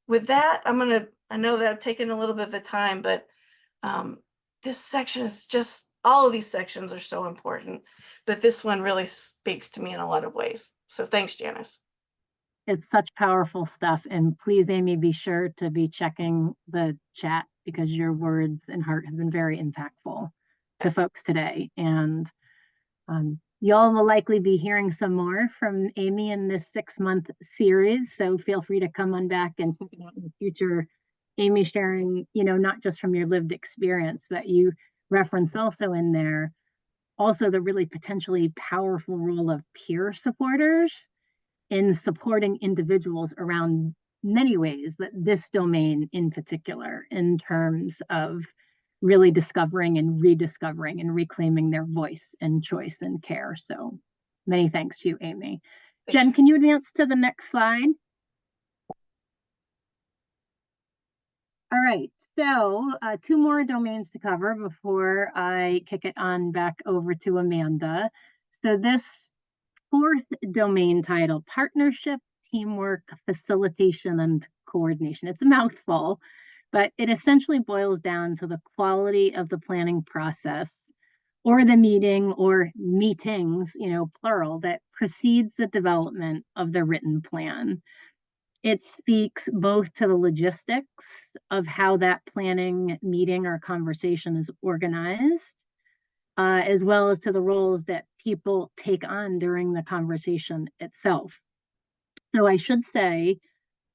with that, I know that I've taken a little bit of the time, but this section is just, all of these sections are so important, but this one really speaks to me in a lot of ways. So thanks, Janice.
It's such powerful stuff. And please, Amy, be sure to be checking the chat because your words and heart have been very impactful to folks today. And y'all will likely be hearing some more from Amy in this 6-month series. So feel free to come on back and check it out in the future. Amy sharing, you know, not just from your lived experience, but you reference also in there also the really potentially powerful role of peer supporters in supporting individuals around many ways, but this domain in particular, in terms of really discovering and rediscovering and reclaiming their voice and choice and care. So many thanks to you, Amy.
Thanks.
Jen, can you advance to the next slide? All right, so 2 more domains to cover before I kick it on back over to Amanda. So this 4th domain title, partnership, teamwork, facilitation, and coordination. It's a mouthful, but it essentially boils down to the quality of the planning process or the meeting or meetings, you know, plural, that precedes the development of the written plan. It speaks both to the logistics of how that planning, meeting, or conversation is organized, as well as to the roles that people take on during the conversation itself. So I should say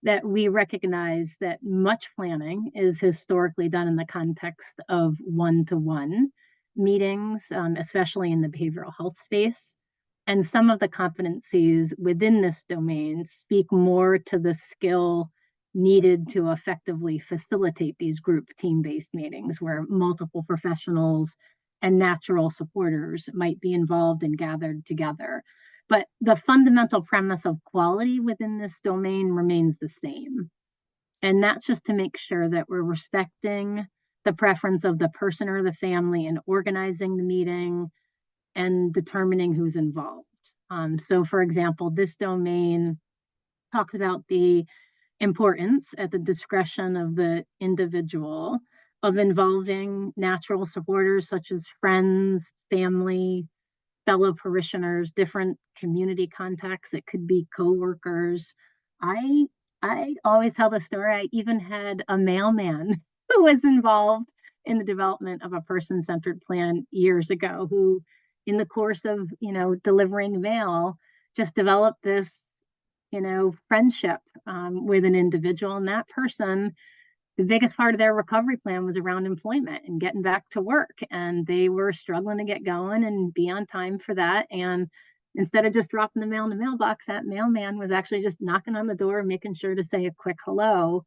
that we recognize that much planning is historically done in the context of one-to-one meetings, especially in the behavioral health space. And some of the competencies within this domain speak more to the skill needed to effectively facilitate these group team-based meetings where multiple professionals and natural supporters might be involved and gathered together. But the fundamental premise of quality within this domain remains the same. And that's just to make sure that we're respecting the preference of the person or the family in organizing the meeting and determining who's involved. So for example, this domain talks about the importance at the discretion of the individual of involving natural supporters such as friends, family, fellow parishioners, different community contacts. It could be coworkers. I always tell the story. I even had a mailman who was involved in the development of a person-centered plan years ago, who in the course of, delivering mail, just developed this, friendship with an individual. And that person, the biggest part of their recovery plan was around employment and getting back to work. And they were struggling to get going and be on time for that. And instead of just dropping the mail in the mailbox, that mailman was actually just knocking on the door, making sure to say a quick hello.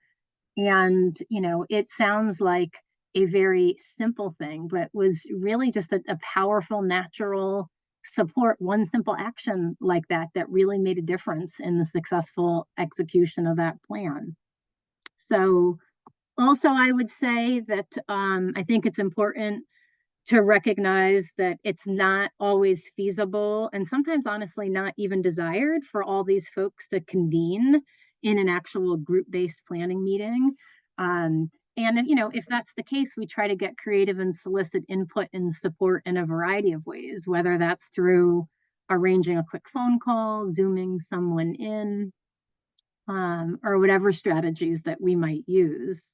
And, it sounds like a very simple thing, but was really just a powerful, natural support. One simple action like that really made a difference in the successful execution of that plan. So also, I would say that I think it's important to recognize that it's not always feasible, and sometimes honestly not even desired, for all these folks to convene in an actual group-based planning meeting. And if that's the case, we try to get creative and solicit input and support in a variety of ways, whether that's through arranging a quick phone call, Zooming someone in, or whatever strategies that we might use.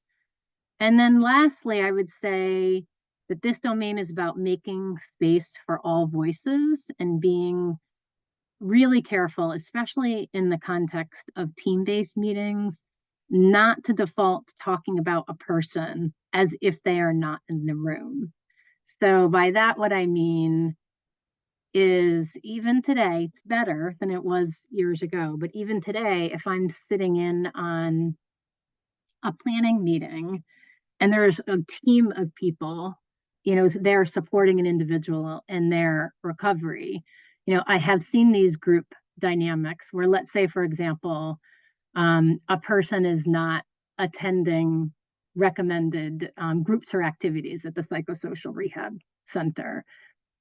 And then lastly, I would say that this domain is about making space for all voices and being really careful, especially in the context of team-based meetings, not to default to talking about a person as if they are not in the room. So by that, what I mean is, even today, it's better than it was years ago, but even today, if I'm sitting in on a planning meeting and there's a team of people, they're supporting an individual in their recovery, I have seen these group dynamics where, let's say, for example, a person is not attending recommended groups or activities at the psychosocial rehab center.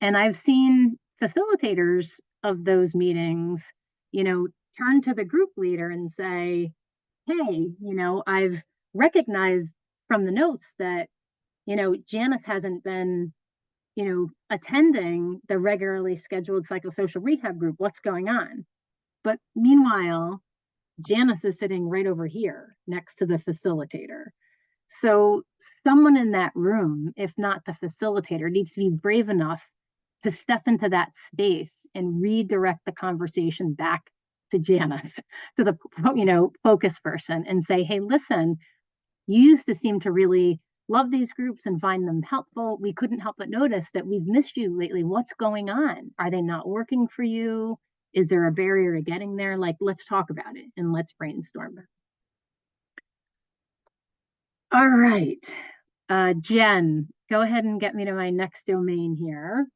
And I've seen facilitators of those meetings, turn to the group leader and say, hey, I've recognized from the notes that, Janice hasn't been, attending the regularly scheduled psychosocial rehab group. What's going on? But meanwhile, Janice is sitting right over here next to the facilitator. So someone in that room, if not the facilitator, needs to be brave enough to step into that space and redirect the conversation back to Janice, to the focus person, and say, hey, listen, you used to seem to really love these groups and find them helpful. We couldn't help but notice that we've missed you lately. What's going on? Are they not working for you? Is there a barrier to getting there? Let's talk about it and let's brainstorm it. All right, Jen, go ahead and get me to my next domain here.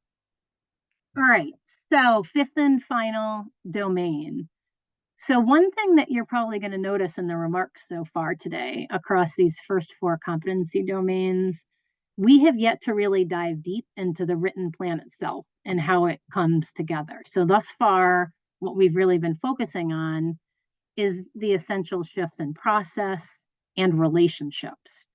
All right, so fifth and final domain. So one thing that you're probably going to notice in the remarks so far today across these first 4 competency domains, we have yet to really dive deep into the written plan itself and how it comes together. So thus far, what we've really been focusing on is the essential shifts in process and relationships.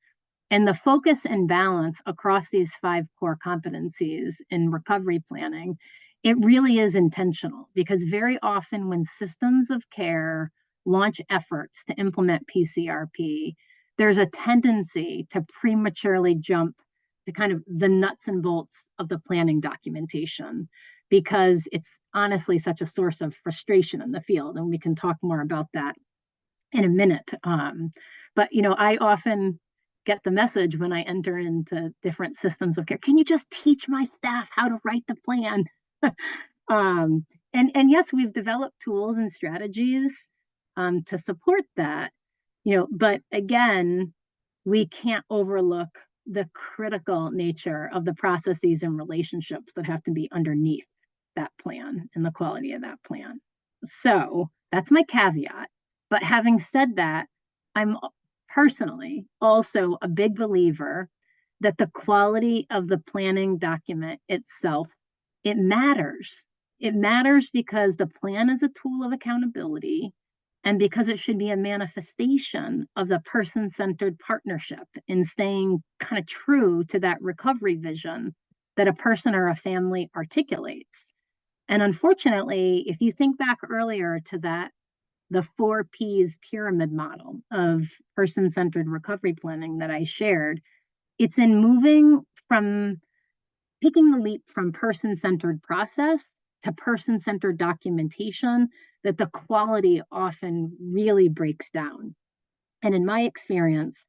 And the focus and balance across these 5 core competencies in recovery planning, it really is intentional, because very often when systems of care launch efforts to implement PCRP, there's a tendency to prematurely jump to kind of the nuts and bolts of the planning documentation, because it's honestly such a source of frustration in the field. And we can talk more about that in a minute. But, I often get the message when I enter into different systems of care, can you just teach my staff how to write the plan? And yes, we've developed tools and strategies to support that, but again, we can't overlook the critical nature of the processes and relationships that have to be underneath that plan and the quality of that plan. So that's my caveat. But having said that, I'm personally also a big believer that the quality of the planning document itself, it matters. It matters because the plan is a tool of accountability, and because it should be a manifestation of the person-centered partnership in staying kind of true to that recovery vision that a person or a family articulates. And unfortunately, if you think back earlier to that, the 4 Ps pyramid model of person-centered recovery planning that I shared, it's in moving from taking the leap from person-centered process to person-centered documentation that the quality often really breaks down. And in my experience,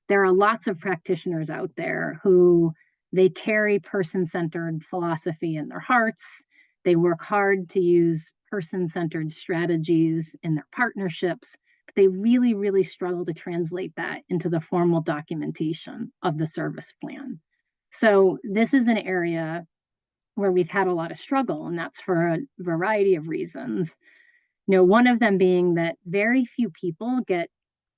there are lots of practitioners out there who they carry person-centered philosophy in their hearts. They work hard to use person-centered strategies in their partnerships, but they really, really struggle to translate that into the formal documentation of the service plan. So this is an area where we've had a lot of struggle, and that's for a variety of reasons. One of them being that very few people get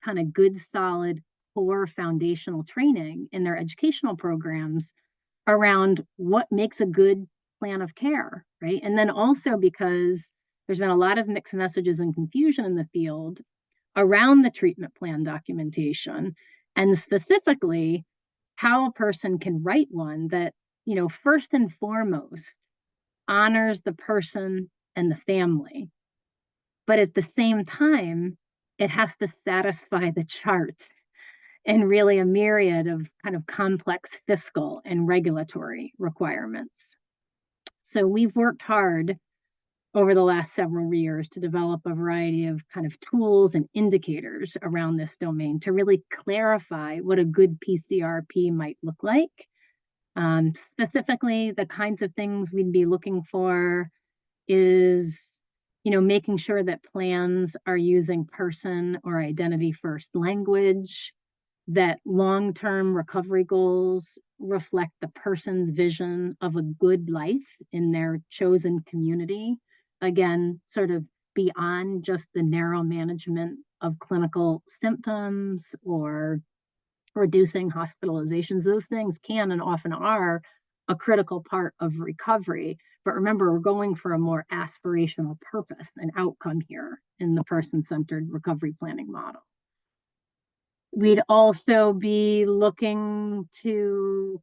kind of good, solid, core foundational training in their educational programs around what makes a good plan of care, right? And then also because there's been a lot of mixed messages and confusion in the field around the treatment plan documentation, and specifically how a person can write one that, first and foremost, honors the person and the family. But at the same time, it has to satisfy the chart and really a myriad of kind of complex fiscal and regulatory requirements. So we've worked hard over the last several years to develop a variety of kind of tools and indicators around this domain to really clarify what a good PCRP might look like. Specifically, the kinds of things we'd be looking for is, making sure that plans are using person or identity first language, that long-term recovery goals reflect the person's vision of a good life in their chosen community. Again, sort of beyond just the narrow management of clinical symptoms or reducing hospitalizations. Those things can and often are a critical part of recovery. But remember, we're going for a more aspirational purpose and outcome here in the person-centered recovery planning model. We'd also be looking to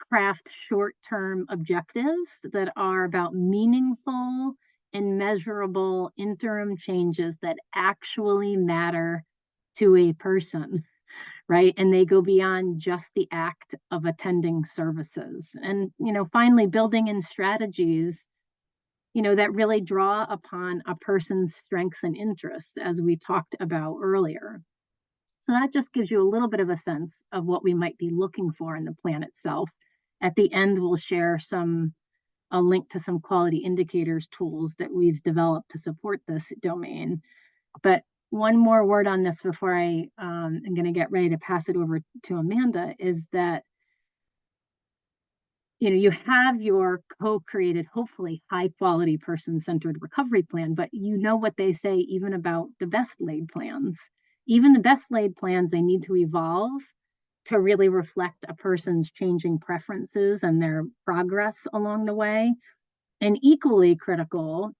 craft short-term objectives that are about meaningful and measurable interim changes that actually matter to a person, right? And they go beyond just the act of attending services. And, finally, building in strategies, that really draw upon a person's strengths and interests, as we talked about earlier. So that just gives you a little bit of a sense of what we might be looking for in the plan itself. At the end, we'll share a link to some quality indicators tools that we've developed to support this domain. But one more word on this before I am going to get ready to pass it over to Amanda is that, you have your co-created, hopefully high quality person-centered recovery plan, but what they say even about the best laid plans. Even the best laid plans, they need to evolve to really reflect a person's changing preferences and their progress along the way. And equally critical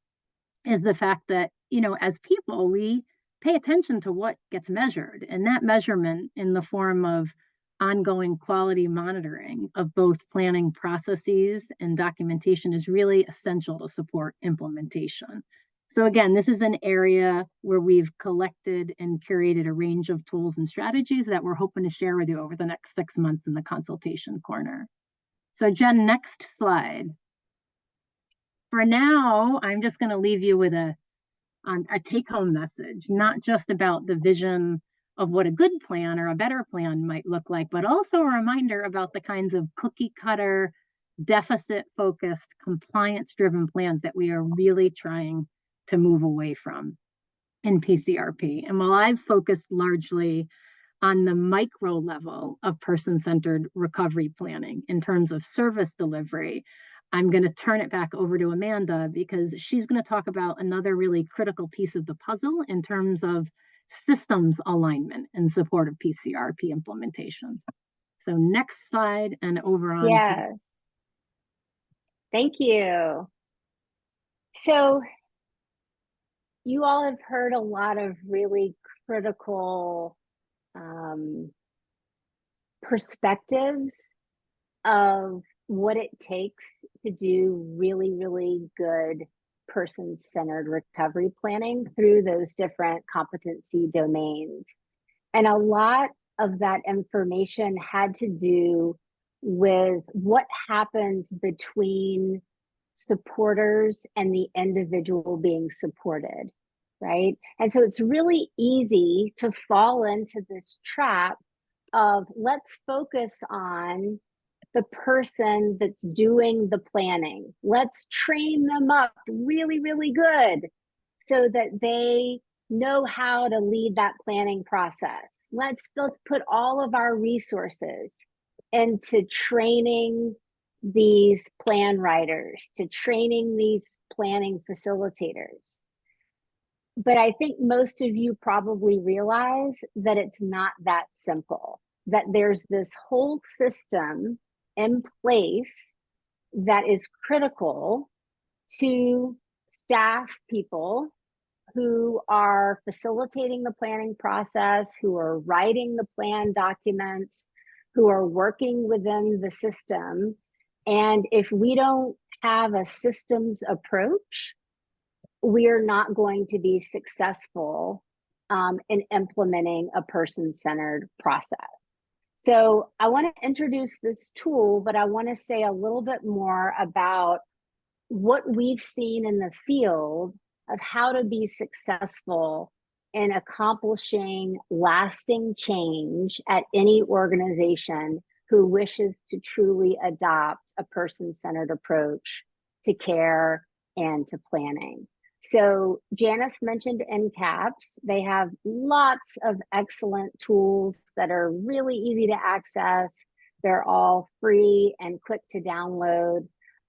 is the fact that, as people, we pay attention to what gets measured, and that measurement in the form of ongoing quality monitoring of both planning processes and documentation is really essential to support implementation. So again, this is an area where we've collected and curated a range of tools and strategies that we're hoping to share with you over the next 6 months in the consultation corner. So Jen, next slide. For now, I'm just going to leave you with a take-home message, not just about the vision of what a good plan or a better plan might look like, but also a reminder about the kinds of cookie-cutter, deficit-focused, compliance-driven plans that we are really trying to move away from in PCRP. And while I've focused largely on the micro level of person-centered recovery planning in terms of service delivery, I'm going to turn it back over to Amanda because she's going to talk about another really critical piece of the puzzle in terms of systems alignment in support of PCRP implementation. So next slide and over on.
Yes. Thank you. So you all have heard a lot of really critical perspectives of what it takes to do really, really good person-centered recovery planning through those different competency domains. And a lot of that information had to do with what happens between supporters and the individual being supported, right? And so it's really easy to fall into this trap of let's focus on the person that's doing the planning. Let's train them up really, really good so that they know how to lead that planning process. Let's put all of our resources into training these plan writers, to training these planning facilitators. But I think most of you probably realize that it's not that simple, that there's this whole system in place that is critical to staff people who are facilitating the planning process, who are writing the plan documents, who are working within the system. And if we don't have a systems approach, we're not going to be successful in implementing a person-centered process. So I want to introduce this tool, but I want to say a little bit more about what we've seen in the field of how to be successful in accomplishing lasting change at any organization who wishes to truly adopt a person-centered approach to care and to planning. So Janice mentioned NCAPS. They have lots of excellent tools that are really easy to access. They're all free and quick to download.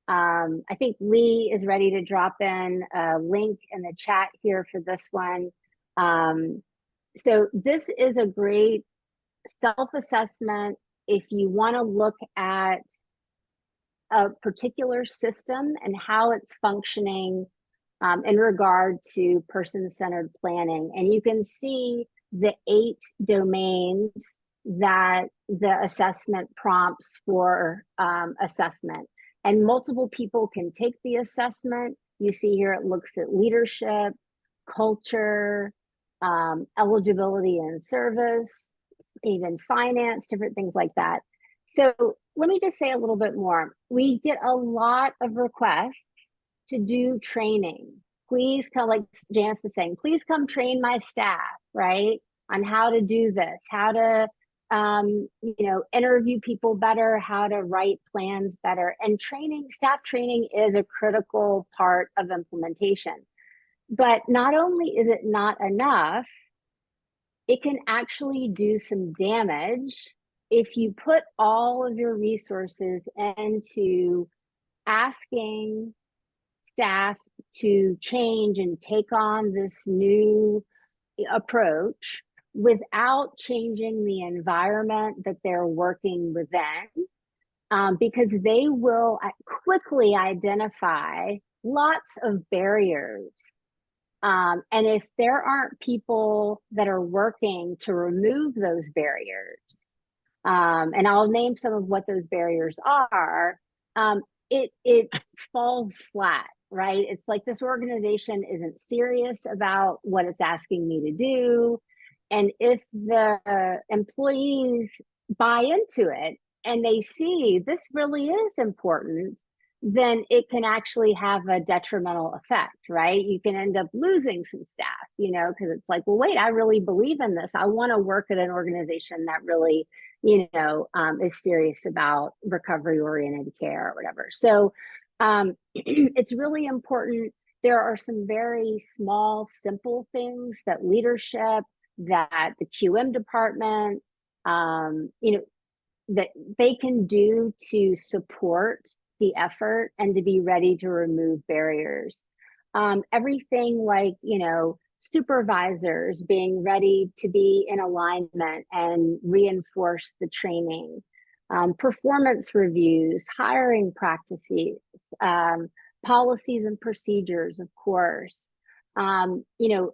I think Lee is ready to drop in a link in the chat here for this one. So this is a great self-assessment if you want to look at a particular system and how it's functioning in regard to person-centered planning. And you can see the 8 domains that the assessment prompts for assessment. And multiple people can take the assessment. You see here it looks at leadership, culture, eligibility and service, even finance, different things like that. So let me just say a little bit more. We get a lot of requests to do training. Please come, like Janice was saying, please come train my staff, right? On how to do this, how to interview people better, how to write plans better. And training, staff training is a critical part of implementation. But not only is it not enough, it can actually do some damage if you put all of your resources into asking staff to change and take on this new approach without changing the environment that they're working within, because they will quickly identify lots of barriers. And if there aren't people that are working to remove those barriers, and I'll name some of what those barriers are, it falls flat, right? It's like this organization isn't serious about what it's asking me to do. And if the employees buy into it and they see this really is important, then it can actually have a detrimental effect, right? You can end up losing some staff, because it's like, well, wait, I really believe in this. I want to work at an organization that really, is serious about recovery-oriented care or whatever. So it's really important. There are some very small, simple things that leadership, that the QM department, that they can do to support the effort and to be ready to remove barriers. Everything like, supervisors being ready to be in alignment and reinforce the training, performance reviews, hiring practices, policies and procedures, of course, You know,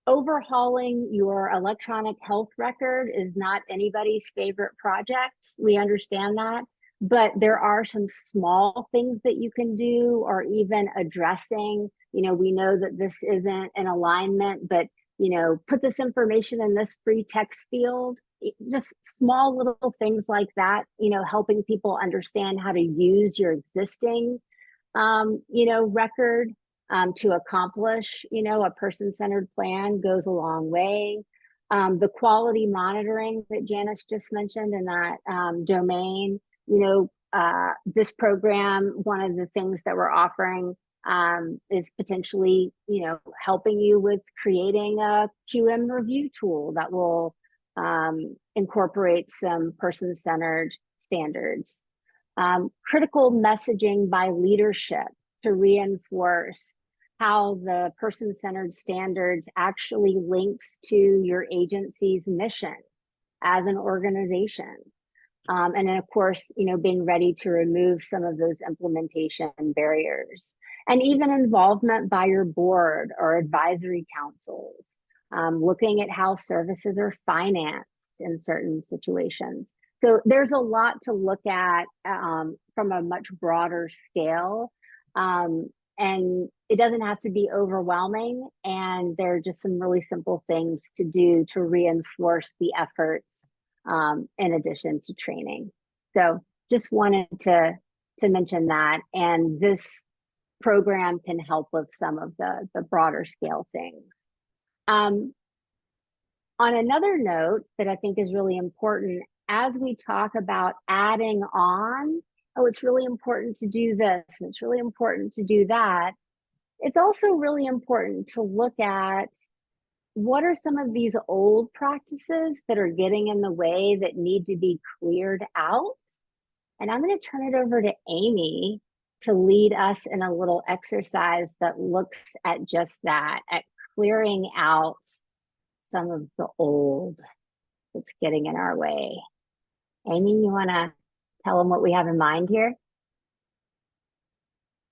overhauling your electronic health record is not anybody's favorite project. We understand that, but there are some small things that you can do, or even addressing, you know, we know that this isn't in alignment, but, you know, put this information in this free text field. Just small little things like that, you know, helping people understand how to use your existing, you know, record to accomplish, you know, a person-centered plan goes a long way. The quality monitoring that Janice just mentioned in that domain, you know, this program, one of the things that we're offering is potentially, you know, helping you with creating a QM review tool that will incorporate some person-centered standards. Critical messaging by leadership to reinforce how the person-centered standards actually links to your agency's mission as an organization. And then, of course, you know, being ready to remove some of those implementation barriers, and even involvement by your board or advisory councils, looking at how services are financed in certain situations. So there's a lot to look at from a much broader scale. And it doesn't have to be overwhelming. And there are just some really simple things to do to reinforce the efforts in addition to training. So just wanted to mention that. And this program can help with some of the broader scale things. On another note that I think is really important, as we talk about adding on, oh, it's really important to do this, and it's really important to do that. It's also really important to look at what are some of these old practices that are getting in the way that need to be cleared out. And I'm going to turn it over to Amy to lead us in a little exercise that looks at just that, at clearing out some of the old that's getting in our way. Amy, you want to tell them what we have in mind here?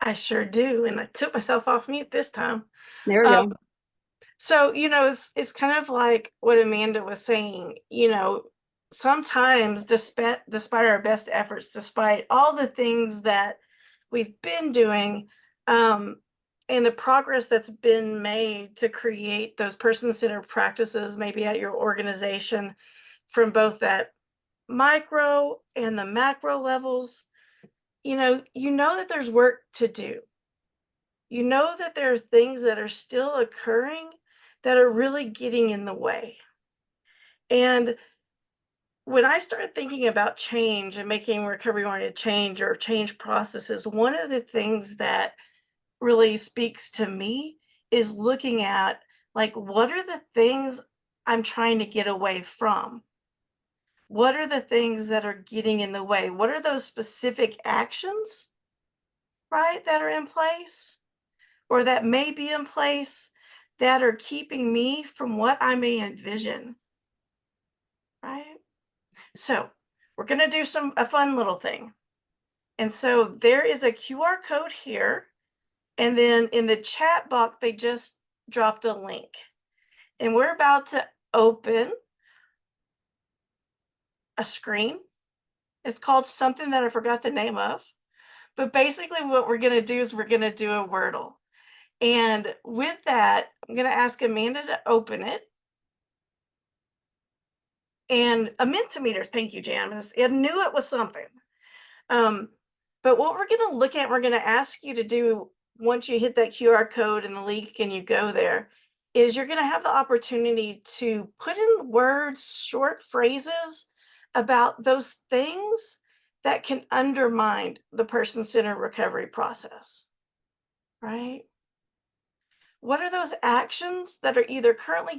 I sure do. And I took myself off mute this time.
There we go.
So, you know, it's kind of like what Amanda was saying, you know, sometimes despite our best efforts, despite all the things that we've been doing, and the progress that's been made to create those person-centered practices, maybe at your organization, from both that micro and the macro levels, you know that there's work to do. You know that there are things that are still occurring that are really getting in the way. And when I started thinking about change and making recovery-oriented change or change processes, one of the things that really speaks to me is looking at, like, what are the things I'm trying to get away from? What are the things that are getting in the way? What are those specific actions, right, that are in place or that may be in place that are keeping me from what I may envision, right? So we're going to do a fun little thing. And so there is a QR code here. And then in the chat box, they just dropped a link. And we're about to open a screen. It's called something that I forgot the name of. But basically what we're going to do is we're going to do a Wordle. And with that, I'm going to ask Amanda to open it. And a Mentimeter, thank you, Janice. I knew it was something. But what we're going to look at, we're going to ask you to do once you hit that QR code and the link and you go there, is you're going to have the opportunity to put in words, short phrases about those things that can undermine the person-centered recovery process, right? What are those actions that are either currently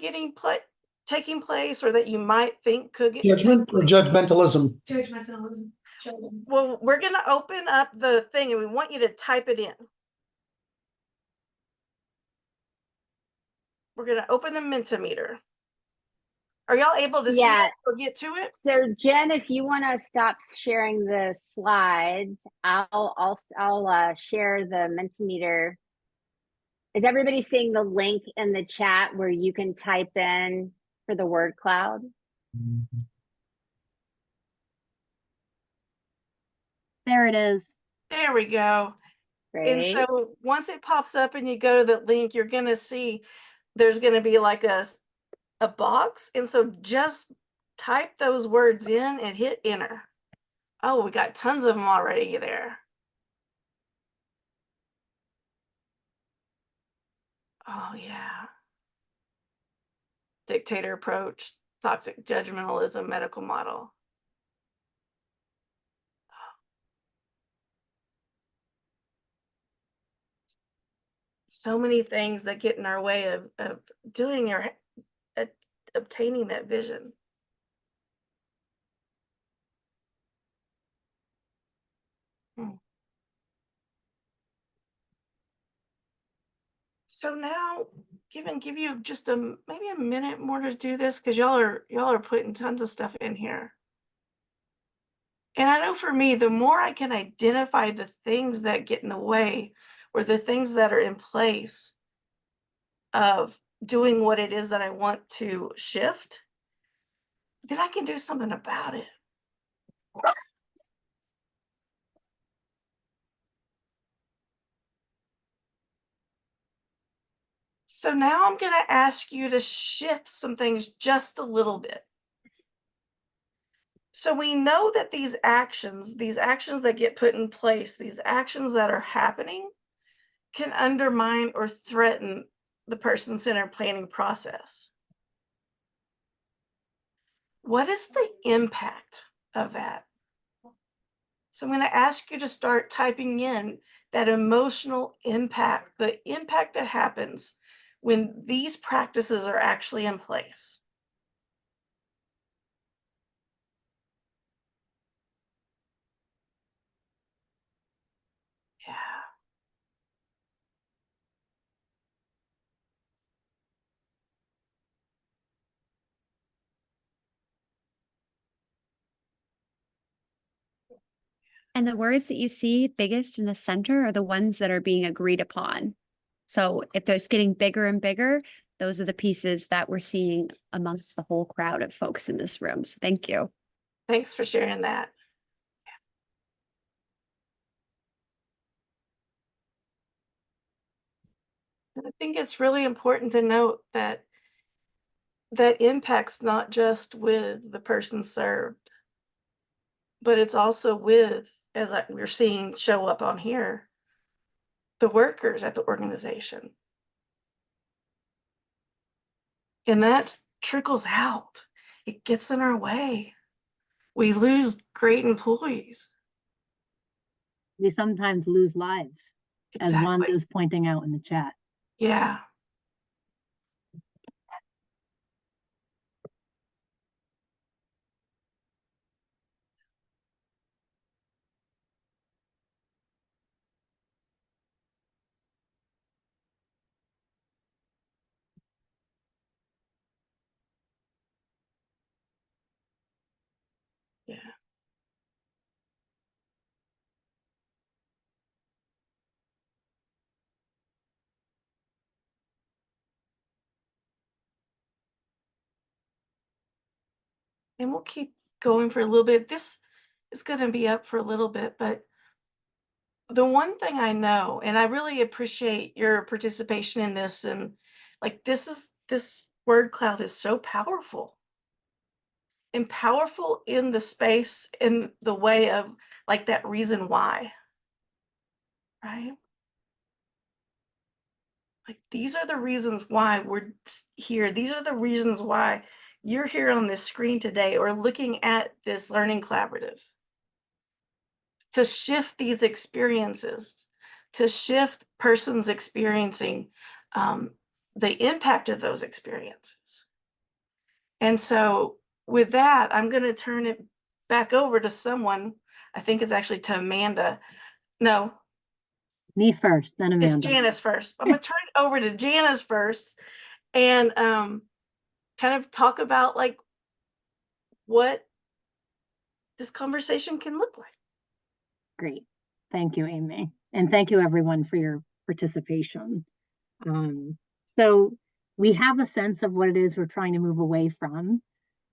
taking place or that you might think could get
Judgment or judgmentalism?
Judgmentalism.
Well, we're going to open up the thing and we want you to type it in. We're going to open the Mentimeter. Are y'all able to see it or get to it?
So Jen, if you want to stop sharing the slides, I'll share the Mentimeter Is everybody seeing the link in the chat where you can type in for the word cloud?
There it is.
There we go. And
Great.
so once it pops up and you go to the link, you're going to see there's going to be like a box. And so just type those words in and hit enter. Oh, we got tons of them already there. Oh, yeah. Dictator approach, toxic judgmentalism, medical model. So many things that get in our way of doing or obtaining that vision. So now, give you just maybe a minute more to do this because y'all are putting tons of stuff in here. And I know for me, the more I can identify the things that get in the way or the things that are in place of doing what it is that I want to shift, then I can do something about it. So now I'm going to ask you to shift some things just a little bit. So we know that these actions that get put in place, these actions that are happening can undermine or threaten the person-centered planning process. What is the impact of that? So I'm going to ask you to start typing in that emotional impact, the impact that happens when these practices are actually in place. Yeah.
And the words that you see biggest in the center are the ones that are being agreed upon. So if those getting bigger and bigger, those are the pieces that we're seeing amongst the whole crowd of folks in this room. So thank you.
Thanks for sharing that. And I think it's really important to note that impact's not just with the person served, but it's also with, as we're seeing show up on here, the workers at the organization. And that trickles out. It gets in our way. We lose great employees.
We sometimes lose lives, as Wanda
Exactly.
is pointing out in the chat.
Yeah. Yeah. And we'll keep going for a little bit. This is going to be up for a little bit, but the one thing I know, and I really appreciate your participation in this, and like this word cloud is so powerful. And powerful in the space, in the way of like that reason why. Right? Like these are the reasons why we're here. These are the reasons why you're here on this screen today or looking at this learning collaborative. To shift these experiences, to shift persons experiencing the impact of those experiences. And so with that, I'm going to turn it back over to someone. I think it's actually to Amanda. No,
Me first, then
it's
Amanda.
Janice first. I'm going to turn it over to Janice first and kind of talk about like what this conversation can look like.
Great. Thank you, Amy. And thank you everyone for your participation. So we have a sense of what it is we're trying to move away from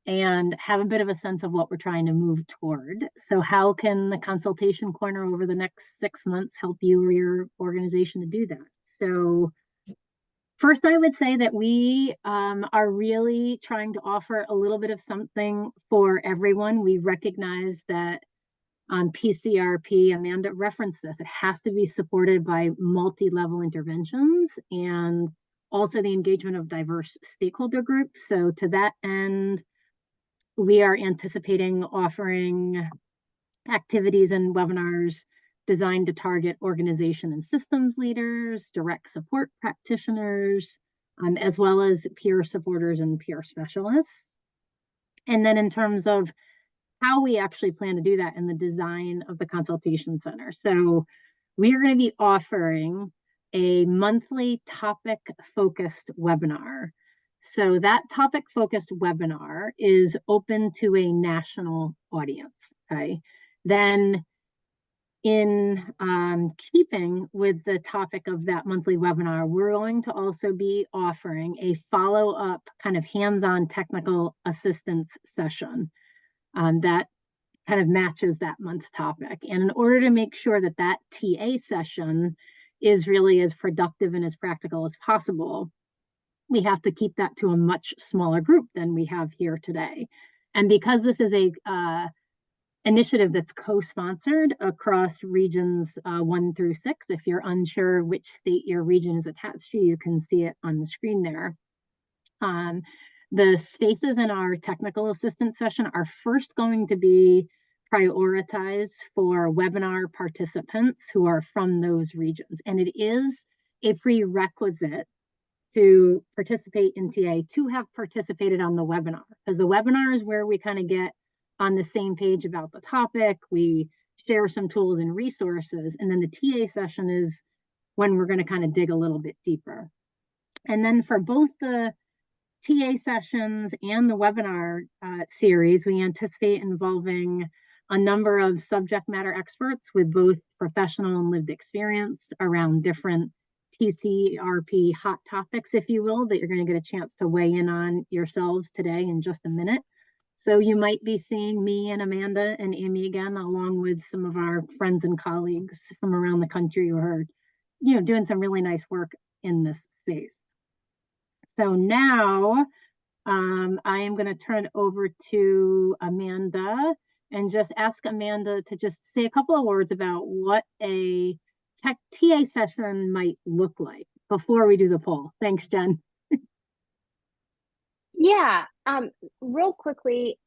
and have a bit of a sense of what we're trying to move toward. So how can the consultation corner over the next 6 months help you or your organization to do that? So first, I would say that we are really trying to offer a little bit of something for everyone. We recognize that on PCRP, Amanda referenced this, it has to be supported by multi-level interventions and also the engagement of diverse stakeholder groups. So to that end, we are anticipating offering activities and webinars designed to target organization and systems leaders, direct support practitioners, as well as peer supporters and peer specialists. And then in terms of how we actually plan to do that in the design of the consultation center. So we are going to be offering a monthly topic focused webinar. So that topic focused webinar is open to a national audience. Okay. Then in keeping with the topic of that monthly webinar, we're going to also be offering a follow-up kind of hands-on technical assistance session that kind of matches that month's topic. And in order to make sure that that TA session is really as productive and as practical as possible, we have to keep that to a much smaller group than we have here today. And because this is a initiative that's co-sponsored across regions 1 through 6, if you're unsure which state your region is attached to, you can see it on the screen there. The spaces in our technical assistance session are first going to be prioritized for webinar participants who are from those regions. And it is a prerequisite to participate in TA to have participated on the webinar, because the webinar is where we kind of get on the same page about the topic. We share some tools and resources, and then the TA session is when we're going to kind of dig a little bit deeper. And then for both the TA sessions and the webinar series, we anticipate involving a number of subject matter experts with both professional and lived experience around different PCRP hot topics, if you will, that you're going to get a chance to weigh in on yourselves today in just a minute. So you might be seeing me and Amanda and Amy again, along with some of our friends and colleagues from around the country who are, doing some really nice work in this space. So now I am going to turn it over to Amanda and just ask Amanda to just say a couple of words about what a TA session might look like before we do the poll. Thanks, Jen.
Yeah, real quickly,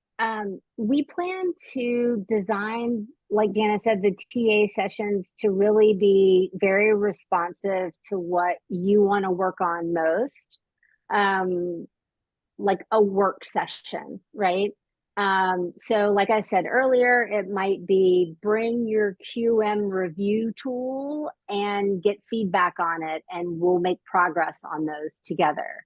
we plan to design, like Jana said, the TA sessions to really be very responsive to what you want to work on most, like a work session, right? So like I said earlier, it might be bring your QM review tool and get feedback on it, and we'll make progress on those together.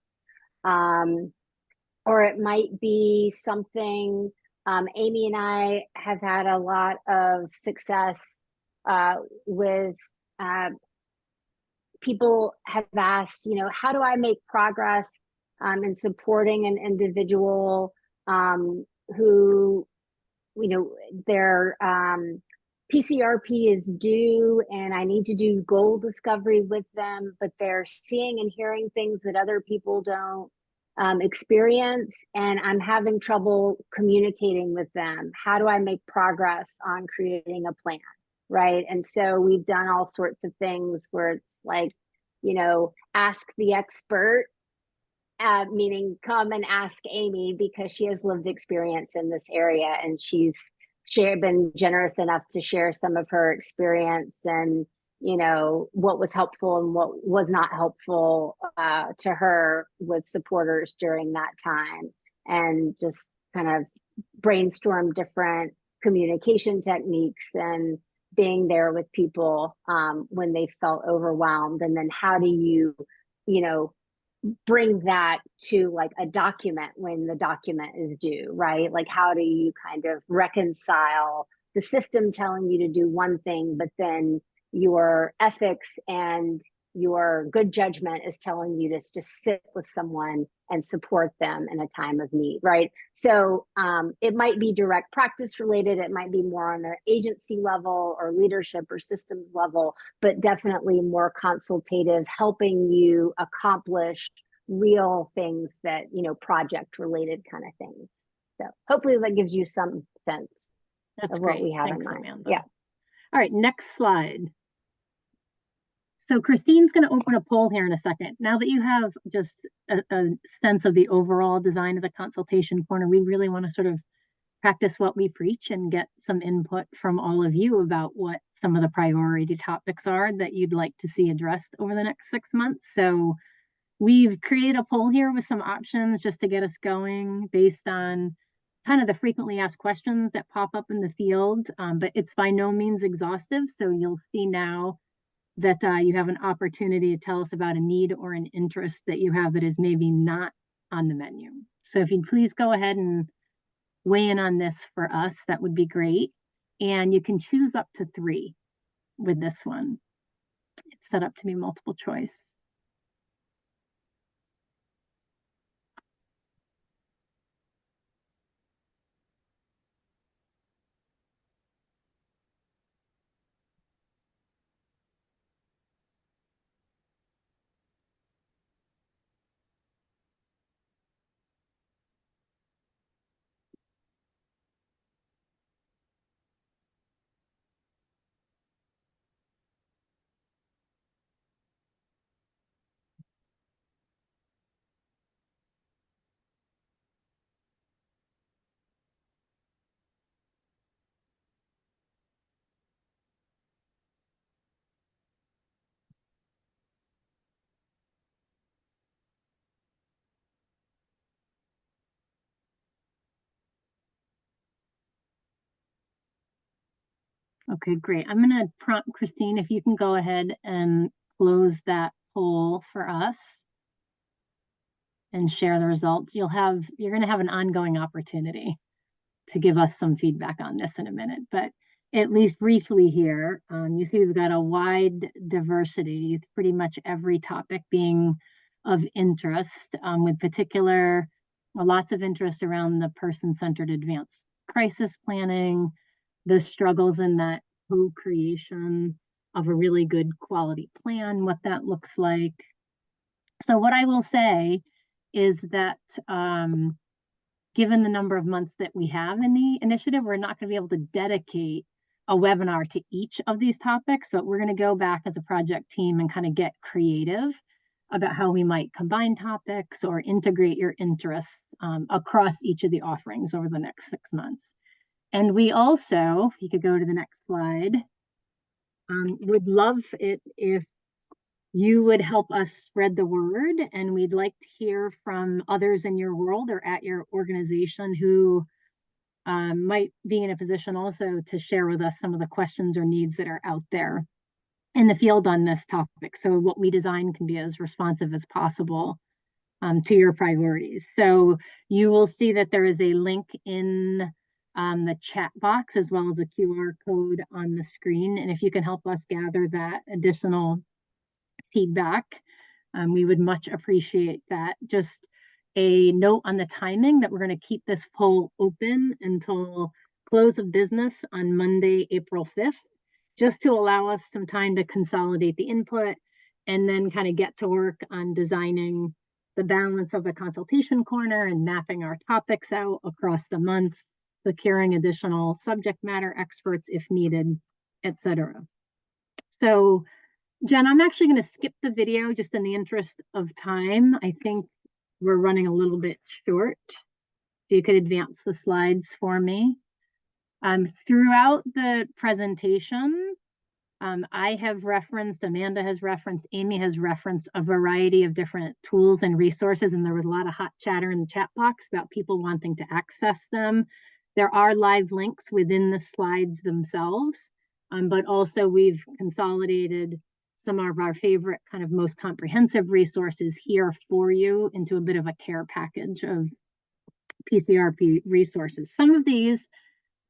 Or it might be something, Amy and I have had a lot of success with people have asked, how do I make progress in supporting an individual who, their PCRP is due and I need to do goal discovery with them, but they're seeing and hearing things that other people don't experience, and I'm having trouble communicating with them. How do I make progress on creating a plan, right? And so we've done all sorts of things where it's like, ask the expert, meaning come and ask Amy because she has lived experience in this area, and she's been generous enough to share some of her experience and what was helpful and what was not helpful to her with supporters during that time, and just kind of brainstorm different communication techniques and being there with people when they felt overwhelmed. And then how do you bring that to like a document when the document is due, right? Like how do you kind of reconcile the system telling you to do one thing, but then your ethics and your good judgment is telling you to just sit with someone and support them in a time of need, right? So it might be direct practice related, it might be more on an agency level or leadership or systems level, but definitely more consultative, helping you accomplish real things that, you know, project related kind of things. So hopefully that gives you some sense
That's
of
great.
what we have
Thanks,
in mind.
Amanda.
Yeah.
All right, next slide. So Christine's going to open a poll here in a second. Now that you have just a sense of the overall design of the consultation corner, we really want to sort of practice what we preach and get some input from all of you about what some of the priority topics are that you'd like to see addressed over the next 6 months. So we've created a poll here with some options just to get us going based on kind of the frequently asked questions that pop up in the field, but it's by no means exhaustive. So you'll see now that you have an opportunity to tell us about a need or an interest that you have that is maybe not on the menu. So if you'd please go ahead and weigh in on this for us, that would be great. And you can choose up to 3 with this one. It's set up to be multiple choice. Okay, great. I'm going to prompt Christine if you can go ahead and close that poll for us and share the results. You're going to have an ongoing opportunity to give us some feedback on this in a minute, but at least briefly here, you see we've got a wide diversity, pretty much every topic being of interest, with particular, lots of interest around the person-centered advanced crisis planning, the struggles in that co-creation of a really good quality plan, what that looks like. So what I will say is that given the number of months that we have in the initiative, we're not going to be able to dedicate a webinar to each of these topics, but we're going to go back as a project team and kind of get creative about how we might combine topics or integrate your interests across each of the offerings over the next 6 months. And we also, if you could go to the next slide, would love it if you would help us spread the word, and we'd like to hear from others in your world or at your organization who might be in a position also to share with us some of the questions or needs that are out there in the field on this topic. So what we design can be as responsive as possible to your priorities. So you will see that there is a link in the chat box as well as a QR code on the screen. And if you can help us gather that additional feedback, we would much appreciate that. Just a note on the timing that we're going to keep this poll open until close of business on Monday, April 5th, just to allow us some time to consolidate the input and then kind of get to work on designing the balance of the consultation corner and mapping our topics out across the months, securing additional subject matter experts if needed, etc. So Jen, I'm actually going to skip the video just in the interest of time. I think we're running a little bit short. If you could advance the slides for me. Throughout the presentation, I have referenced, Amanda has referenced, Amy has referenced a variety of different tools and resources, and there was a lot of hot chatter in the chat box about people wanting to access them. There are live links within the slides themselves, but also we've consolidated some of our favorite kind of most comprehensive resources here for you into a bit of a care package of PCRP resources. Some of these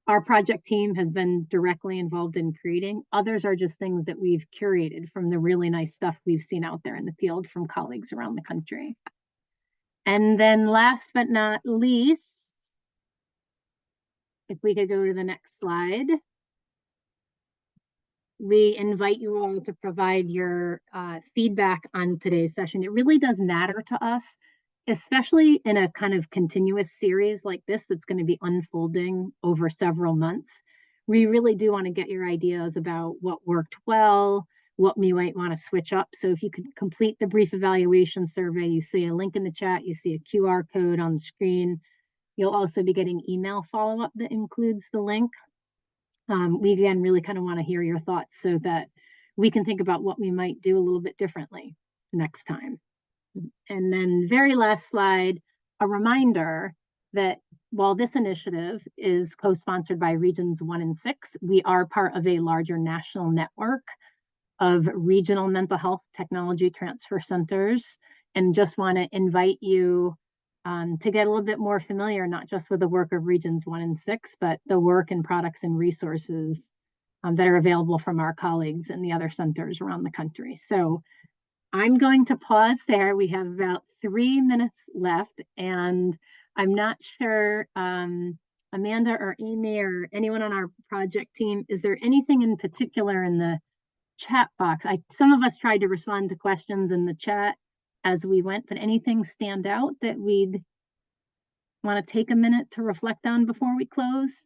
our project team has been directly involved in creating. Others are just things that we've curated from the really nice stuff we've seen out there in the field from colleagues around the country. And then last but not least, if we could go to the next slide. We invite you all to provide your feedback on today's session. It really does matter to us, especially in a kind of continuous series like this that's going to be unfolding over several months. We really do want to get your ideas about what worked well, what we might want to switch up. So if you could complete the brief evaluation survey, you see a link in the chat, you see a QR code on the screen. You'll also be getting email follow-up that includes the link. We again really kind of want to hear your thoughts so that we can think about what we might do a little bit differently next time. And then very last slide, a reminder that while this initiative is co-sponsored by Regions 1 and 6, we are part of a larger national network of regional mental health technology transfer centers, and just want to invite you to get a little bit more familiar, not just with the work of Regions 1 and 6, but the work and products and resources that are available from our colleagues in the other centers around the country. So I'm going to pause there. We have about 3 minutes left, and I'm not sure, Amanda or Amy or anyone on our project team, is there anything in particular in the chat box? Some of us tried to respond to questions in the chat as we went, but anything stand out that we'd want to take a minute to reflect on before we close?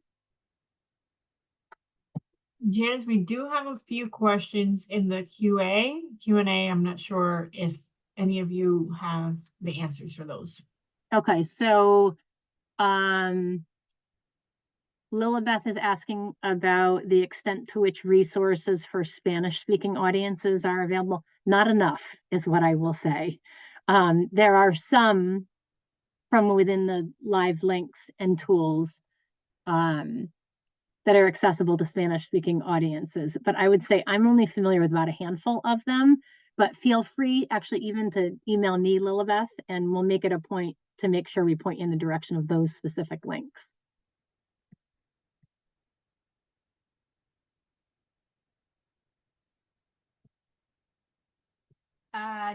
Janice, we do have a few questions in the Q&A. I'm not sure if any of you have the answers for those.
Okay, so Lilibeth is asking about the extent to which resources for Spanish-speaking audiences are available. Not enough is what I will say. There are some from within the live links and tools that are accessible to Spanish-speaking audiences, but I would say I'm only familiar with about a handful of them, but feel free actually even to email me, Lilibeth, and we'll make it a point to make sure we point you in the direction of those specific links.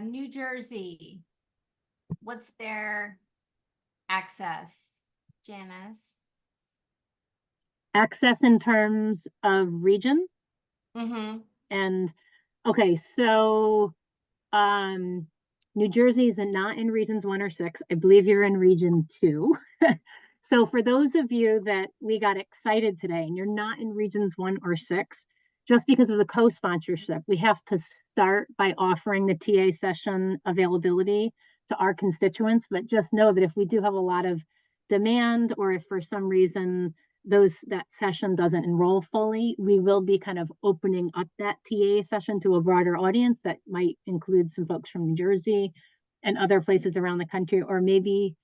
New Jersey, what's their access, Janice?
Access in terms of region?
Mm-hmm.
And okay, so New Jersey is not in regions 1 or 6. I believe you're in region 2. So for those of you that we got excited today and you're not in regions 1 or 6, just because of the co-sponsorship, we have to start by offering the TA session availability to our constituents. But just know that if we do have a lot of demand, or if for some reason that session doesn't enroll fully, we will be kind of opening up that TA session to a broader audience that might include some folks from New Jersey and other places around the country, or maybe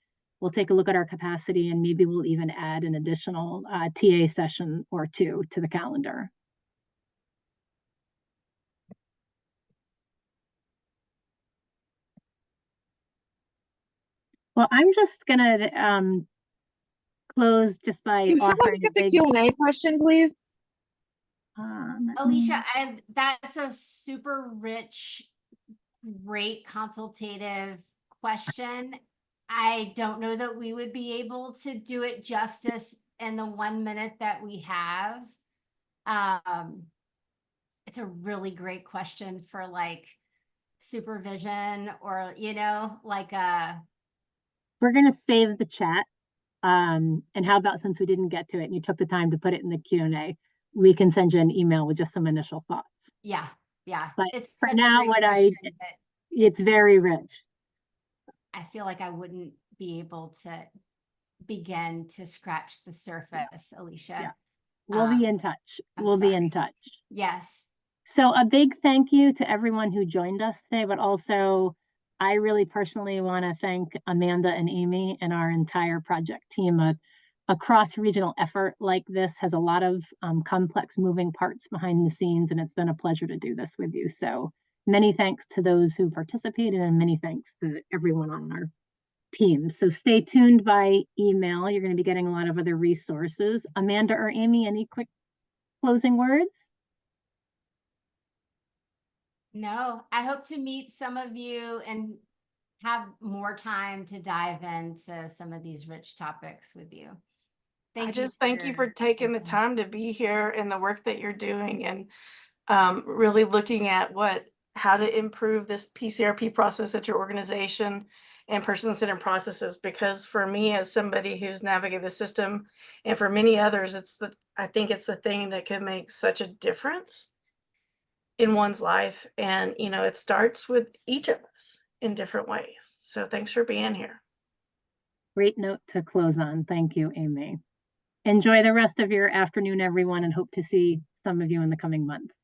we'll take a look at our capacity and maybe we'll even add an additional TA session or 2 to the calendar. Well, I'm just gonna close just by
Can someone
offering
get the Q&A question, please?
Alicia, that's a super rich, great consultative question. I don't know that we would be able to do it justice in the 1 minute that we have. It's a really great question for like supervision, or, you know, like
we're going to save the chat. And how about, since we didn't get to it and you took the time to put it in the Q&A, we can send you an email with just some initial thoughts.
yeah.
But
It's
for
such
now,
a great question, but
it's very rich.
I feel like I wouldn't be able to begin to scratch the surface, Alicia.
Yeah. We'll be in touch.
I'm
Be in
sorry.
touch.
Yes.
So a big thank you to everyone who joined us today, but also I really personally want to thank Amanda and Amy and our entire project team. A cross-regional effort like this has a lot of complex moving parts behind the scenes, and it's been a pleasure to do this with you. So many thanks to those who participated, and many thanks to everyone on our Teams. So stay tuned by email. You're going to be getting a lot of other resources. Amanda or Amy, any quick closing words?
No, I hope to meet some of you and have more time to dive into some of these rich topics with you.
I just thank you for taking the time to be here and the work that you're doing, and really looking at how to improve this PCRP process at your organization and person-centered processes. Because for me, as somebody who's navigated the system, and for many others, I think it's the thing that can make such a difference in one's life. And, it starts with each of us in different ways. So thanks for being here.
Great note to close on. Thank you, Amy. Enjoy the rest of your afternoon, everyone, and hope to see some of you in the coming months.